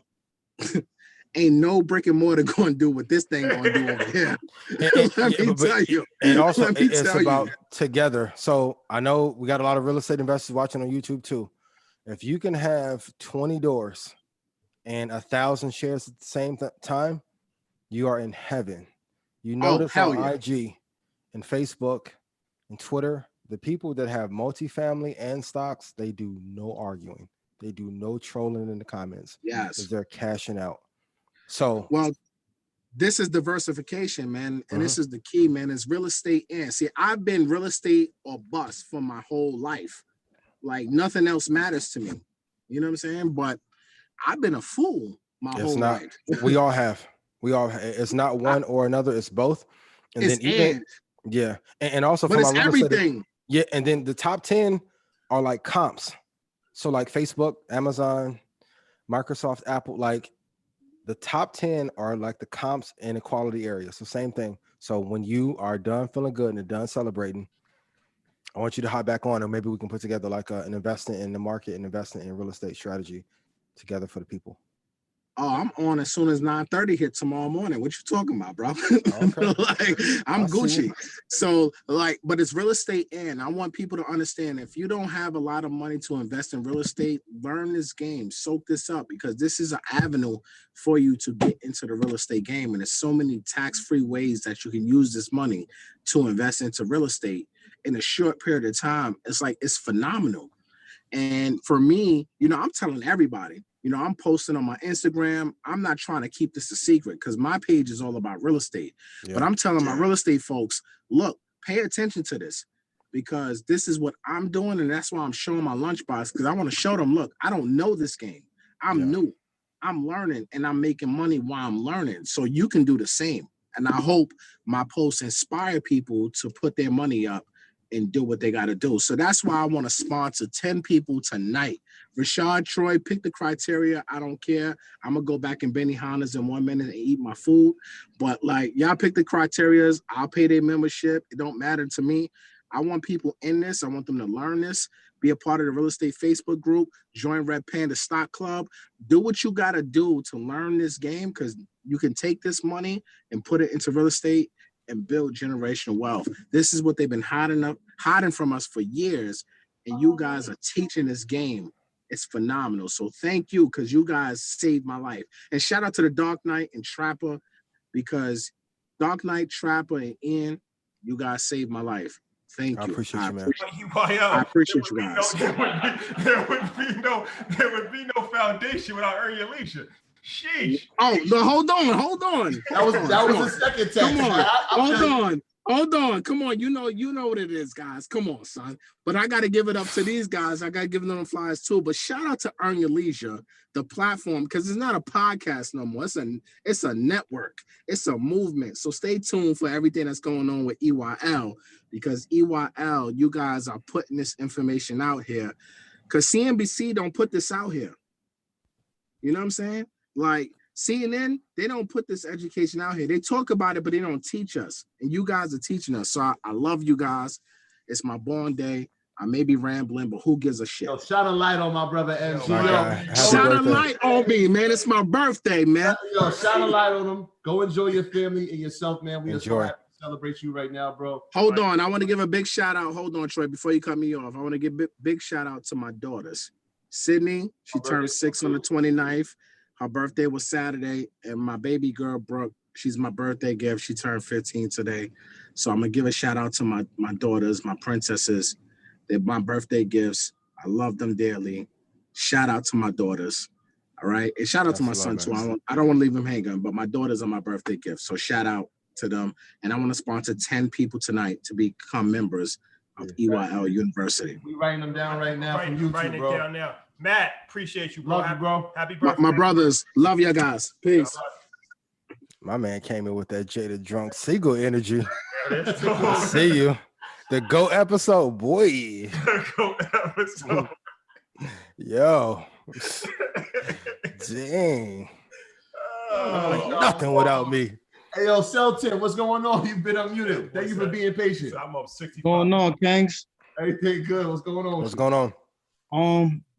ain't no brick and mortar gonna do what this thing gonna do over here. Let me tell you. And also, it's about together. So I know we got a lot of real estate investors watching on YouTube too. If you can have 20 doors and 1,000 shares at the same time, you are in heaven. You notice on IG and Facebook and Twitter, the people that have multifamily and stocks, they do no arguing. They do no trolling in the comments. Yes. Because they're cashing out. So, well, this is diversification, man. And this is the key, man, is real estate. And see, I've been real estate or bust for my whole life. Like nothing else matters to me. You know what I'm saying? But I've been a fool my whole life. We all have. It's not one or another, it's both. And it's then even and also but from it's everything. And then the top 10 are like comps. So like Facebook, Amazon, Microsoft, Apple, like the top 10 are like the comps in equality area. So same thing. So when you are done feeling good and done celebrating, I want you to hop back on, and maybe we can put together like an investment in the market and investment in real estate strategy together for the people. Oh, I'm on as soon as 9:30 hit tomorrow morning. What you talking about, bro? Okay. Like I'm Gucci. So like, but it's real estate, and I want people to understand, if you don't have a lot of money to invest in real estate, learn this game, soak this up, because this is an avenue for you to get into the real estate game. And there's so many tax-free ways that you can use this money to invest into real estate in a short period of time. It's phenomenal. And for me, you know, I'm telling everybody, you know, I'm posting on my Instagram. I'm not trying to keep this a secret because my page is all about real estate. Yeah. But I'm telling my real estate folks, look, pay attention to this, because this is what I'm doing. And that's why I'm showing my lunchbox, because I want to show them, look, I don't know this game. I'm new. I'm learning, and I'm making money while I'm learning. So you can do the same. And I hope my posts inspire people to put their money up and do what they got to do. So that's why I want to sponsor 10 people tonight. Rashad, Troy, pick the criteria. I don't care. I'm going to go back in Benihana's in 1 minute and eat my food. But like, y'all pick the criterias. I'll pay their membership. It don't matter to me. I want people in this. I want them to learn this, be a part of the real estate Facebook group, join Red Panda Stock Club. Do what you got to do to learn this game, because you can take this money and put it into real estate and build generational wealth. This is what they've been hiding from us for years, and you guys are teaching this game. It's phenomenal. So thank you, because you guys saved my life. And shout out to the Dark Knight and Trapper, because Dark Knight, Trapper, and Ian, you guys saved my life. Thank you. I appreciate you, man. I appreciate you guys. There would be no foundation without Earn Your Leisure. Sheesh. Oh, no, hold on. That was the second text. Hold on. Come on. You know what it is, guys. Come on, son. But I got to give it up to these guys. I got to give them flyers too. But shout out to Earn Your Leisure, the platform, because it's not a podcast no more. It's a network. It's a movement. So stay tuned for everything that's going on with EYL, because EYL, you guys are putting this information out here, because CNBC don't put this out here. You know what I'm saying? Like, CNN, they don't put this education out here. They talk about it, but they don't teach us. And you guys are teaching us. So I love you guys. It's my born day. I may be rambling, but who gives a shit? Yo, shine a light on my brother MG. Shine a light on me, man. It's my birthday, man. Yo, shine a light on him. Go enjoy your family and yourself, man. We Enjoy. are so happy to celebrate you right now, bro. Hold on. I want to give a big shout out. Hold on, Troy, before you cut me off. I want to give big shout out to my daughters. Sydney, she turned 6 on the 29th. Her birthday was Saturday, and my baby girl, Brooke, she's my birthday gift. She turned 15 today. So I'm going to give a shout out to my daughters, my princesses. They're my birthday gifts. I love them dearly. Shout out to my daughters. All right. And shout out to my son, too. I don't want to leave him hanging, but my daughters are my birthday gift. So shout out to them. And I want to sponsor 10 people tonight to become members of EYL University. We writing them down right now from YouTube, writing bro. It down now. Matt, appreciate you, bro. Love you, bro. Happy birthday. My brothers, love you guys. Peace. My man came in with that Jada Drunk Seagull energy. I see you. The GO episode, boy. GO episode. Yo. Dang. Nothing without me. Hey, yo, Celtin, what's going on? You've been unmuted. Thank you for being patient. I'm up 65. Going on, Kangs? Everything good. What's going on? What's going on?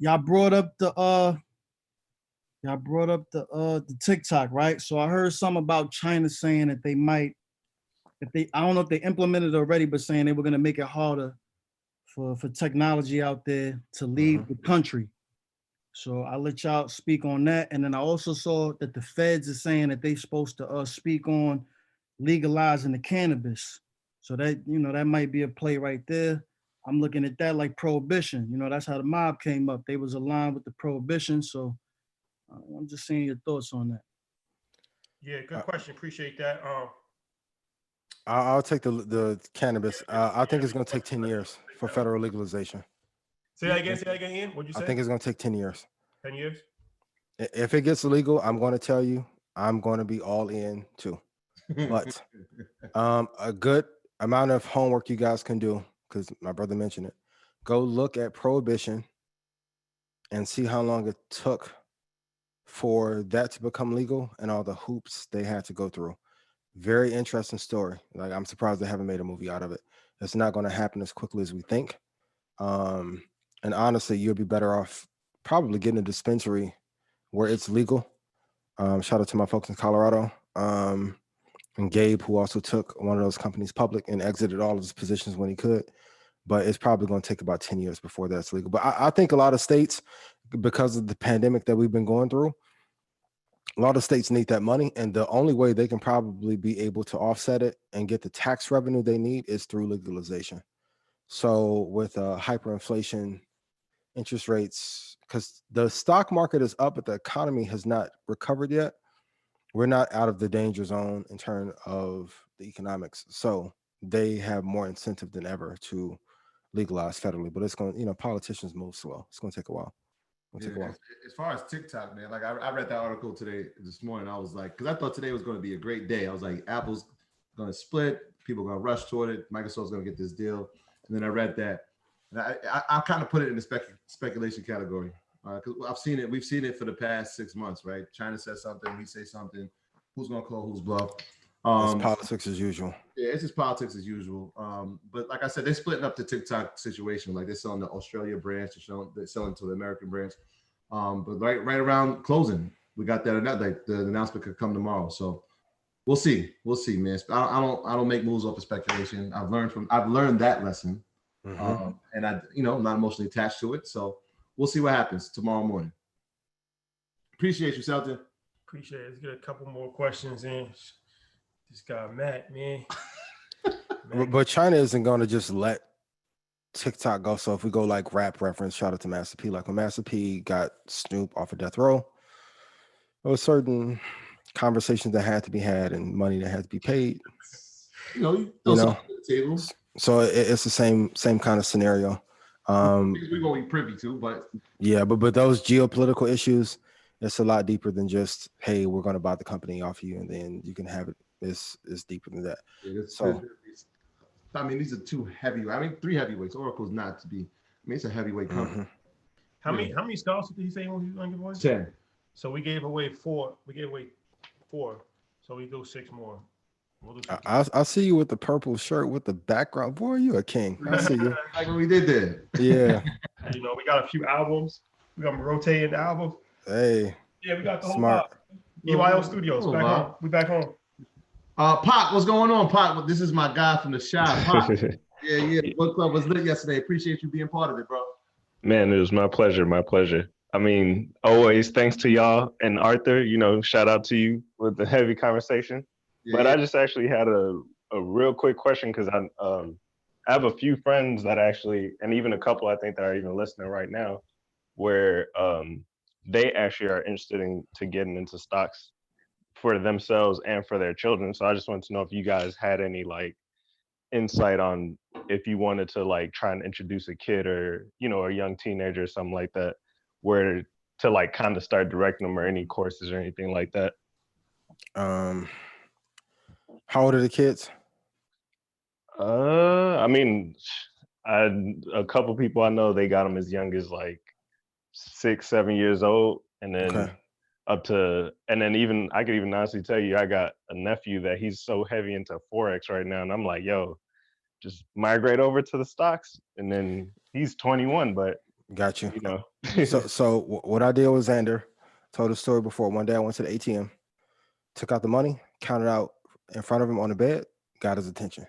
Y'all brought up the TikTok, right? So I heard something about China saying that they might, I don't know if they implemented it already, but saying they were gonna make it harder for technology out there to leave the country. So I'll let y'all speak on that. And then I also saw that the feds are saying that they're supposed to speak on legalizing the cannabis. So that, that might be a play right there. I'm looking at that like prohibition. That's how the mob came up. They was aligned with the prohibition. So I'm just seeing your thoughts on that. Yeah, good question. Appreciate that. I'll take the cannabis. I think it's going to take 10 years for federal legalization. Say that again, Ian. What'd you say? I think it's going to take 10 years. 10 years? If it gets illegal, I'm going to tell you, I'm going to be all in too. But a good amount of homework you guys can do, because my brother mentioned it, go look at prohibition and see how long it took for that to become legal and all the hoops they had to go through. Very interesting story. Like, I'm surprised they haven't made a movie out of it. It's not going to happen as quickly as we think. And honestly, you'll be better off probably getting a dispensary where it's legal. Shout out to my folks in Colorado. And Gabe, who also took one of those companies public and exited all of his positions when he could. But it's probably going to take about 10 years before that's legal. But I think a lot of states, because of the pandemic that we've been going through, a lot of states need that money. And the only way they can probably be able to offset it and get the tax revenue they need is through legalization. So with hyperinflation, interest rates, because the stock market is up, but the economy has not recovered yet. We're not out of the danger zone in terms of the economics. So they have more incentive than ever to legalize federally, but it's going, politicians move slow. It's going to take a while. As far as TikTok, man, like I read that article this morning. I was like, because I thought today was going to be a great day. I was like, Apple's going to split. People are going to rush toward it. Microsoft's going to get this deal. And then I read that. And I kind of put it in the speculation category. Because we've seen it for the past 6 months, right? China says something, we say something. Who's gonna call who's bluff? It's politics as usual. Yeah, it's just politics as usual. But like I said, they're splitting up the TikTok situation. Like they're selling the Australia branch, they're selling to the American branch. But right around closing, we got that. Like the announcement could come tomorrow. So we'll see, man. I don't make moves off of speculation. I've learned that lesson, and I'm not emotionally attached to it. So we'll see what happens tomorrow morning. Appreciate you, Celton. Appreciate it. Let's get a couple more questions in. This guy Matt, man. But China isn't going to just let TikTok go. So if we go like rap reference, shout out to Master P. Like when Master P got Snoop off of death row, there was certain conversations that had to be had and money that had to be paid. You know, so it's the same kind of scenario. We won't be privy to, but yeah, but those geopolitical issues, it's a lot deeper than just, hey, we're going to buy the company off you and then you can have it. It's deeper than that. Yeah, so I mean, these are three heavyweights. Oracle's not to be. I mean, it's a heavyweight company. How many scholarships did he say he was going to give away? 10. So we gave away 4. We gave away 4. So we do 6 more. We'll do 6 I see you with the purple shirt with the background. Boy, you a king. I see you. Like what we did there. Yeah. We got a few albums. We got rotating the album. Hey. Yeah, we got the whole smart. EYL Studios. Back home. We back home. Pop, what's going on, Pop? This is my guy from the shop. Pop. Yeah. Book club was lit yesterday. Appreciate you being part of it, bro. Man, it was my pleasure. My pleasure. I mean, always thanks to y'all and Arthur. Shout out to you with the heavy conversation. But I just actually had a real quick question because I have a few friends that actually, and even a couple I think that are even listening right now, where they actually are interested in getting into stocks for themselves and for their children. So I just wanted to know if you guys had any like insight on if you wanted to like try and introduce a kid or a young teenager or something like that, where to like kind of start directing them or any courses or anything like that. How old are the kids? I mean, a couple people I know, they got them as young as like 6-7 years old, and then up to, and then even I could even honestly tell you, I got a nephew that he's so heavy into Forex right now, and I'm like, yo, just migrate over to the stocks, and then he's 21, but got you. So what I did with Xander, told the story before. One day I went to the ATM, took out the money, counted out in front of him on the bed, got his attention.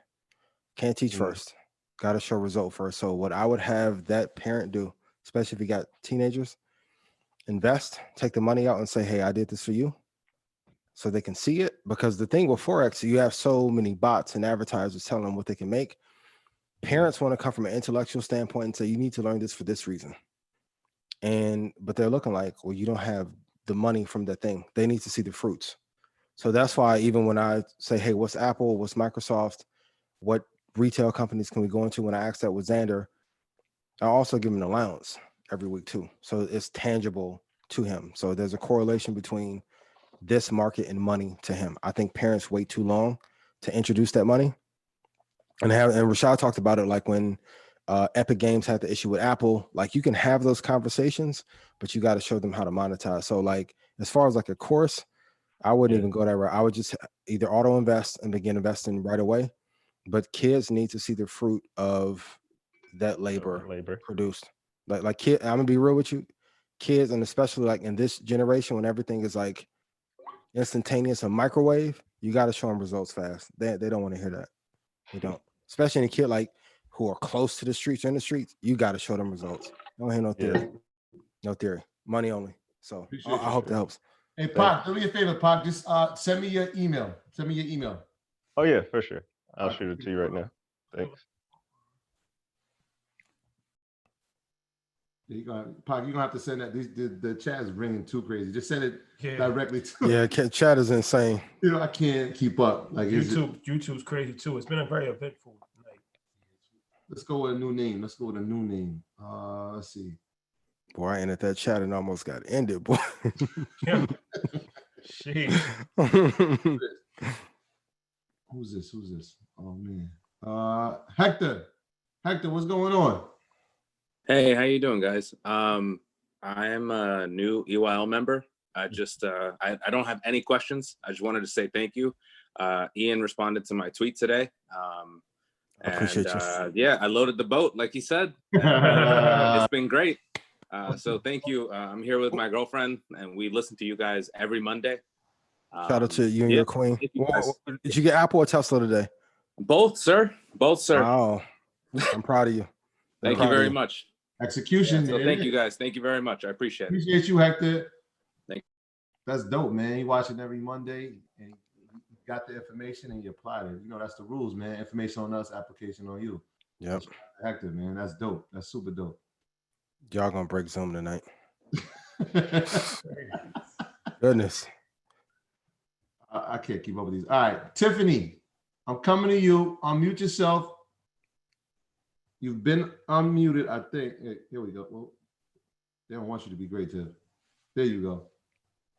Can't teach first, got to show result first. So what I would have that parent do, especially if you got teenagers, invest, take the money out and say, hey, I did this for you, so they can see it. Because the thing with Forex, you have so many bots and advertisers telling them what they can make. Parents want to come from an intellectual standpoint and say, you need to learn this for this reason. But they're looking like, well, you don't have the money from that thing. They need to see the fruits. So that's why even when I say, hey, what's Apple, what's Microsoft, what retail companies can we go into? When I asked that with Xander, I also give him an allowance every week too. So it's tangible to him. So there's a correlation between this market and money to him. I think parents wait too long to introduce that money. And Rashad talked about it, like when Epic Games had the issue with Apple, like you can have those conversations, but you got to show them how to monetize. So like, as far as like a course, I wouldn't even go that route. I would just either auto invest and begin investing right away. But kids need to see the fruit of that labor produced. Like kid, I'm gonna be real with you, kids, and especially like in this generation when everything is like instantaneous and microwave, you got to show them results fast. They don't want to hear that. They don't. Especially in a kid like who are close to the streets or in the streets, you got to show them results. Don't hear no theory. No theory. Money only. So I hope that helps. Hey, Pop, do me a favor, Pop. Just send me your email. Oh, yeah, for sure. I'll shoot it to you right now. Thanks. Pop, you're going to have to send that. The chat is ringing too crazy. Just send it directly to me. Yeah, chat is insane. I can't keep up. Like YouTube's crazy too. It's been a very eventful night. Let's go with a new name. Let's see. Boy, I ended that chat and almost got ended, boy. Who's this? Oh man. Hector, what's going on? Hey, how you doing, guys? I am a new EYL member. I don't have any questions. I just wanted to say thank you. Ian responded to my tweet today. I appreciate you. Yeah, I loaded the boat, like he said. And, it's been great. So thank you. I'm here with my girlfriend, and we listen to you guys every Monday. Shout out to you and your queen. Did you get Apple or Tesla today? Both, sir. Both, sir. Wow. I'm proud of you. Thank you very much. Execution. Yeah, so thank you guys. Thank you very much. I appreciate it. Appreciate you, Hector. Thank you. That's dope, man. You watch it every Monday and you got the information and you applied it. You know, that's the rules, man. Information on us, application on you. Yep. Hector, man. That's dope. That's super dope. Y'all gonna break Zoom tonight. Goodness. I can't keep up with these. All right, Tiffany, I'm coming to you. Unmute yourself. You've been unmuted, I think. Here we go. Well, they don't want you to be great, Tiff. There you go.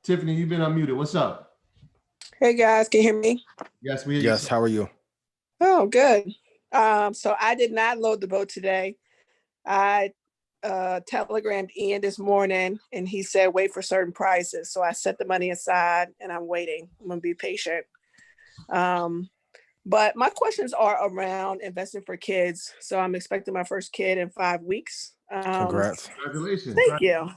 Tiffany, you've been unmuted. What's up? Hey guys, can you hear me? Yes, we hear Yes, how are you? Oh, good. So I did not load the boat today. I telegrammed Ian this morning and he said wait for certain prices. So I set the money aside and I'm waiting. I'm gonna be patient. But my questions are around investing for kids. So I'm expecting my first kid in 5 weeks. Congrats. Congratulations. Thank you.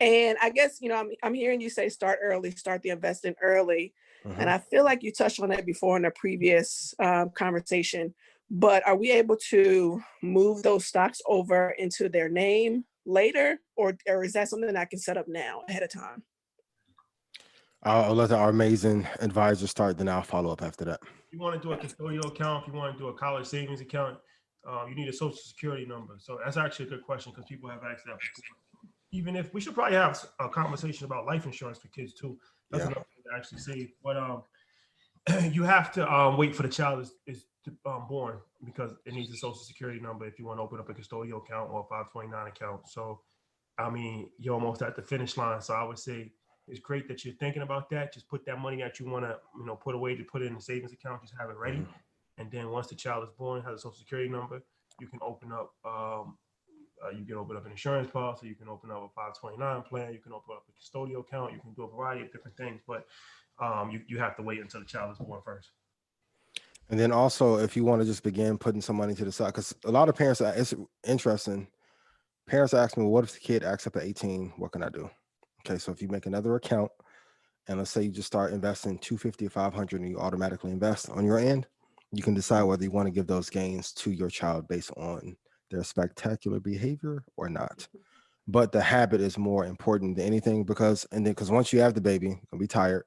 And I guess, you know, I'm hearing you say start early, start the investing early. And I feel like you touched on that before in a previous conversation, but are we able to move those stocks over into their name later? Or is that something that I can set up now ahead of time? I'll let our amazing advisor start, then I'll follow up after that. If you want to do a custodial account, if you want to do a college savings account, you need a social security number. So that's actually a good question because people have asked that before. Even if we should probably have a conversation about life insurance for kids too. That's another thing to actually save. But you have to wait for the child is born because it needs a social security number if you want to open up a custodial account or a 529 account. So, I mean, you're almost at the finish line. So I would say it's great that you're thinking about that. Just put that money that you want to, you know, put away to put it in the savings account. Just have it ready. And then once the child is born, has a social security number, you can open up an insurance policy, you can open up a 529 plan, you can open up a custodial account, you can do a variety of different things, but you have to wait until the child is born first. And then also, if you want to just begin putting some money to the side, because a lot of parents, it's interesting. Parents ask me, well, what if the kid acts up at 18? What can I do? Okay, so if you make another account, and let's say you just start investing $250 or $500 and you automatically invest on your end, you can decide whether you want to give those gains to your child based on their spectacular behavior or not. But the habit is more important than anything because once you have the baby, you're gonna be tired.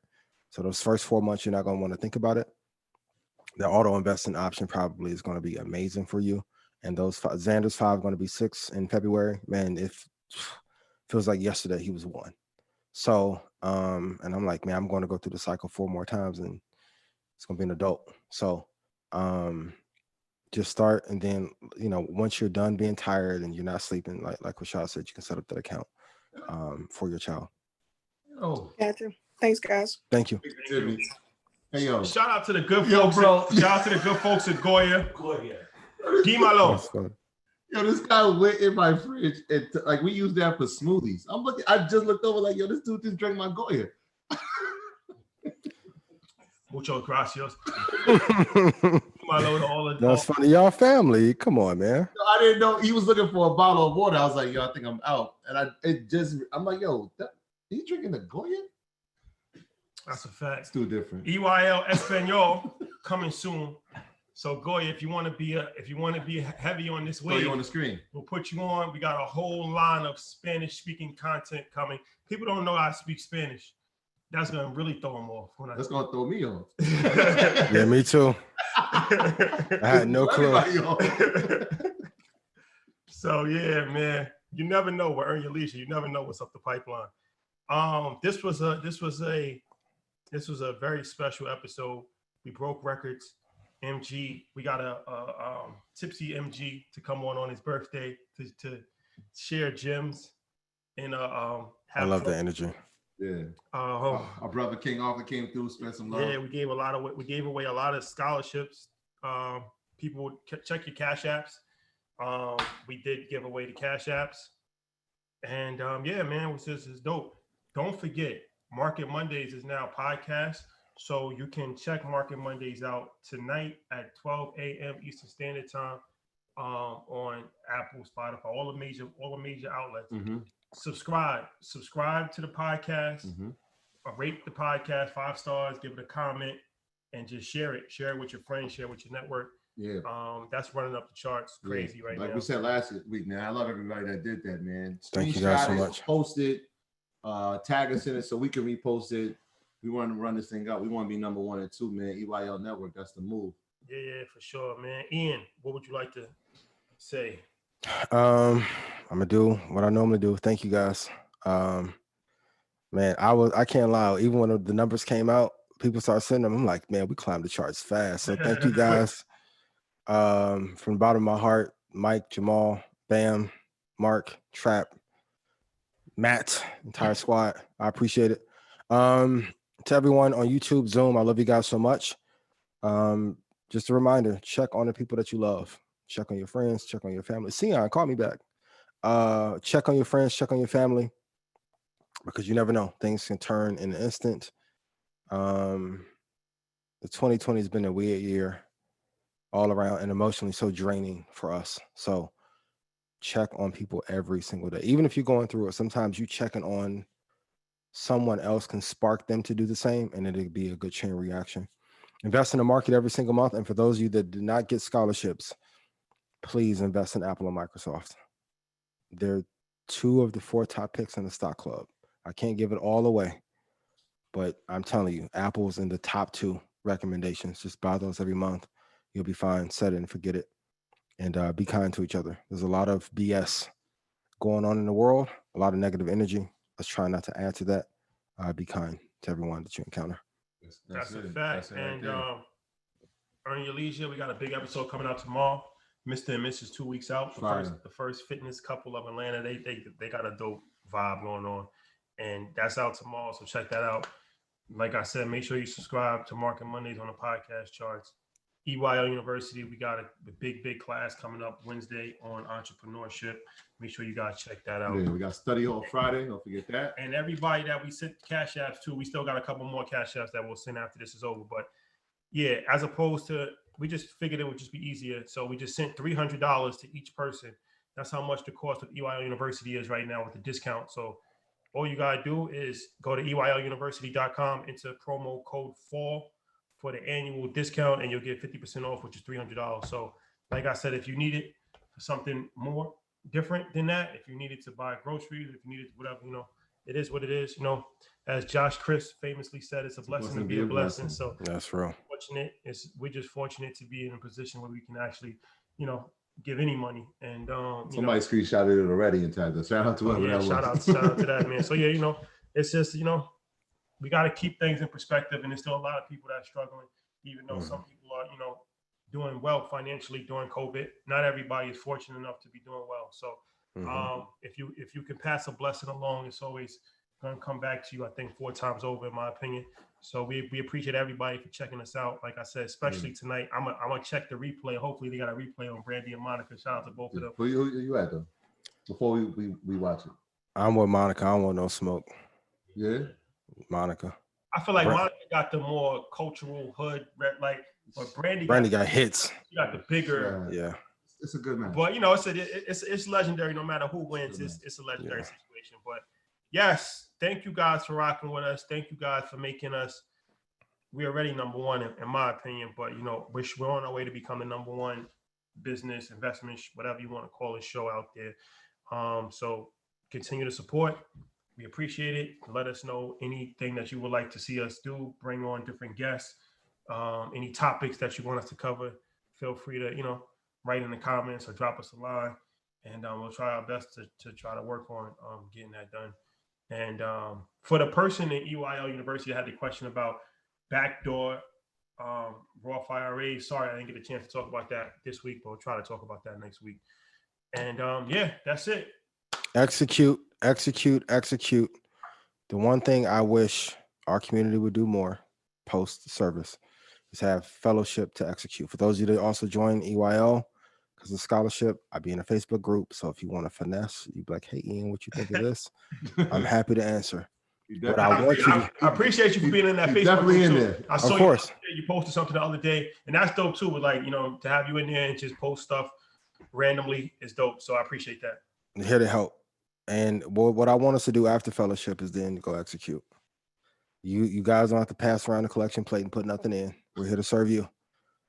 So those first 4 months, you're not gonna want to think about it. The auto investing option probably is going to be amazing for you. And those Xander's 5 are going to be 6 in February. Man, it feels like yesterday he was 1. So, and I'm like, man, I'm going to go through the cycle 4 more times and it's going to be an adult. So, just start. And then, you know, once you're done being tired and you're not sleeping, like Rashad said, you can set up that account for your child. Oh, gotcha. Thanks, guys. Thank you. Hey, yo. Shout out to the good folks. Bro. Shout out to the good folks at Goya. Gimalo. Yo, this guy went in my fridge and like we use that for smoothies. I just looked over like, yo, this dude just drank my Goya. Mucho gracias. That's funny. Y'all family. Come on, man. I didn't know he was looking for a bottle of water. I was like, yo, I think I'm out. And I'm like, yo, he drinking the Goya? That's a fact. It's too different. EYL Espanol coming soon. So Goya, if you want to be heavy on this wave, you on the screen. We'll put you on. We got a whole line of Spanish speaking content coming. People don't know I speak Spanish. That's gonna really throw them off. That's gonna throw me off. Yeah, me too. I had no clue. So yeah, man, you never know what Earn Your Leisure. You never know what's up the pipeline. This was a very special episode. We broke records. MG, we got a tipsy MG to come on his birthday to share gems and I love the energy. Yeah. Our brother King Arthur came through, spent some love. Yeah, we gave away a lot of scholarships. People check your cash apps. We did give away the cash apps, and yeah, man, this is dope. Don't forget, Market Mondays is now a podcast. So you can check Market Mondays out tonight at 12 a.m. Eastern Standard Time on Apple, Spotify, all the major outlets. Subscribe to the podcast. Rate the podcast 5 stars. Give it a comment, and just share it. Share it with your friends. Share it with your network. Yeah. That's running up the charts crazy right now. Like we said last week, man. I love everybody that did that, man. Thank you guys so much. Post it, tag us in it so we can repost it. We want to run this thing out. We want to be number 1 and 2, man. EYL Network, that's the move. Yeah, for sure, man. Ian, what would you like to say? I'm gonna do what I normally do. Thank you guys. Man, I can't lie. Even when the numbers came out, people started sending them. I'm like, man, we climbed the charts fast. So thank you guys. From the bottom of my heart, Mike, Jamal, Bam, Mark, Trap, Matt, entire squad. I appreciate it. To everyone on YouTube, Zoom, I love you guys so much. Just a reminder, check on the people that you love. Check on your friends, check on your family. Sion, call me back. Check on your friends, check on your family, because you never know. Things can turn in an instant. The 2020 has been a weird year all around and emotionally so draining for us. So check on people every single day. Even if you're going through it, sometimes you checking on someone else can spark them to do the same, and it'll be a good chain reaction. Invest in the market every single month. And for those of you that did not get scholarships, please invest in Apple and Microsoft. They're 2 of the 4 top picks in the stock club. I can't give it all away, but I'm telling you, Apple's in the top 2 recommendations. Just buy those every month. You'll be fine. Set it and forget it. And be kind to each other. There's a lot of BS going on in the world, a lot of negative energy. Let's try not to add to that. Be kind to everyone that you encounter. That's a fact. And Earn Your Leisure, we got a big episode coming out tomorrow. Mr. and Mrs. 2 weeks out. The first fitness couple of Atlanta. They got a dope vibe going on. And that's out tomorrow. So check that out. Like I said, make sure you subscribe to Market Mondays on the podcast charts. EYL University, we got a big class coming up Wednesday on entrepreneurship. Make sure you guys check that out. Yeah, we got study hall Friday. Don't forget that. And everybody that we sent cash apps to, we still got a couple more cash apps that we'll send after this is over. But yeah, as opposed to, we just figured it would just be easier. So we just sent $300 to each person. That's how much the cost of EYL University is right now with the discount. So all you got to do is go to EYLUniversity.com, enter promo code FALL for the annual discount, and you'll get 50% off, which is $300. So like I said, if you need it for something more different than that, if you needed to buy groceries, if you needed whatever, it is what it is. As Josh Chris famously said, it's a blessing to be a blessing. So that's real. We're just fortunate to be in a position where we can actually, give any money. And somebody screenshotted it already and tagged us. Shout out to whoever that was. Shout out to that, man. So yeah, it's just we got to keep things in perspective, and there's still a lot of people that are struggling, even though some people are doing well financially during COVID. Not everybody is fortunate enough to be doing well. So if you can pass a blessing along, it's always going to come back to you, I think, 4 times over, in my opinion. So we appreciate everybody for checking us out. Like I said, especially tonight, I'm gonna check the replay. Hopefully they got a replay on Brandy and Monica. Shout out to both of them. Who you at though? Before we watch it. I'm with Monica. I don't want no smoke. Yeah. Monica. I feel like Monica got the more cultural hood, but Brandy got hits. She got the bigger. Yeah. It's a good match. But it's legendary. No matter who wins, it's a legendary situation. But yes, thank you guys for rocking with us. Thank you guys for making us. We are already number 1 in my opinion, but we're on our way to become the number 1 business, investment, whatever you want to call it, show out there. So continue to support. We appreciate it. Let us know anything that you would like to see us do. Bring on different guests. Any topics that you want us to cover. Feel free to write in the comments or drop us a line, and we'll try our best to try to work on getting that done. And for the person in EYL University, I had the question about backdoor Roth IRA. Sorry, I didn't get a chance to talk about that this week, but we'll try to talk about that next week. And yeah, that's it. Execute. The one thing I wish our community would do more post-service is have fellowship to execute. For those of you that also join EYL because of scholarship, I'd be in a Facebook group. So if you want to finesse, you'd be like, hey, Ian, what you think of this? I'm happy to answer. What I want you to, I appreciate you for being in that Facebook definitely group in too. there. I saw Of course. you posted something the other day, and that's dope too. With like, you know, to have you in there and just post stuff randomly is dope. So I appreciate that. I'm here to help. And what I want us to do after fellowship is then go execute. You guys don't have to pass around the collection plate and put nothing in. We're here to serve you.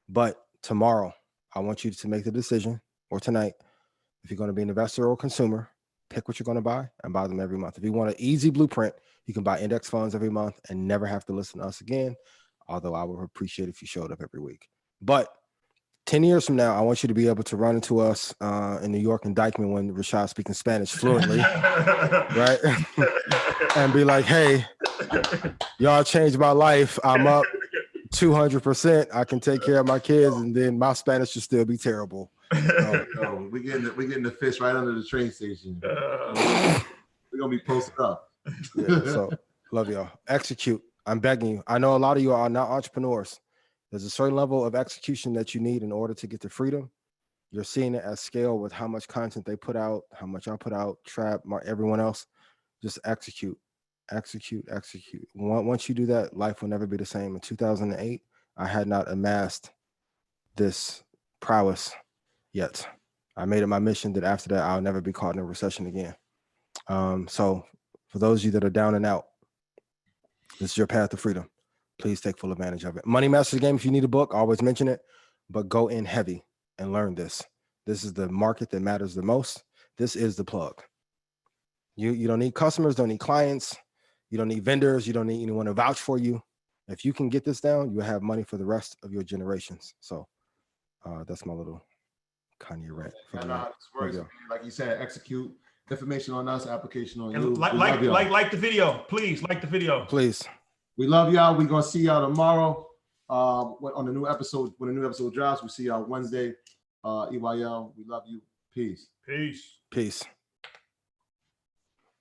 But tomorrow, I want you to make the decision, or tonight, if you're going to be an investor or consumer, pick what you're going to buy and buy them every month. If you want an easy blueprint, you can buy index funds every month and never have to listen to us again. Although I would appreciate if you showed up every week. But 10 years from now, I want you to be able to run into us in New York and Dykeman when Rashad's speaking Spanish fluently, right? And be like, hey, y'all changed my life. I'm up 200%. I can take care of my kids, and then my Spanish should still be terrible. No, we getting the fish right under the train station. We're gonna be posted up. Yeah, so love y'all. Execute. I'm begging you. I know a lot of you are not entrepreneurs. There's a certain level of execution that you need in order to get to freedom. You're seeing it at scale with how much content they put out, how much I put out, Trap, everyone else. Just execute. Once you do that, life will never be the same. In 2008, I had not amassed this prowess yet. I made it my mission that after that, I'll never be caught in a recession again. So for those of you that are down and out, this is your path to freedom. Please take full advantage of it. Money Masters Game, if you need a book, I always mention it, but go in heavy and learn this. This is the market that matters the most. This is the plug. You don't need customers, don't need clients. You don't need vendors. You don't need anyone to vouch for you. If you can get this down, you'll have money for the rest of your generations. So that's my little Kanye rant. Like you said, execute. Information on us, application on And you. like the video, please. Like the video, please. We love y'all. We're gonna see y'all tomorrow. On the new episode, when the new episode drops, we see y'all Wednesday. EYL, we love you. Peace. Peace. Peace.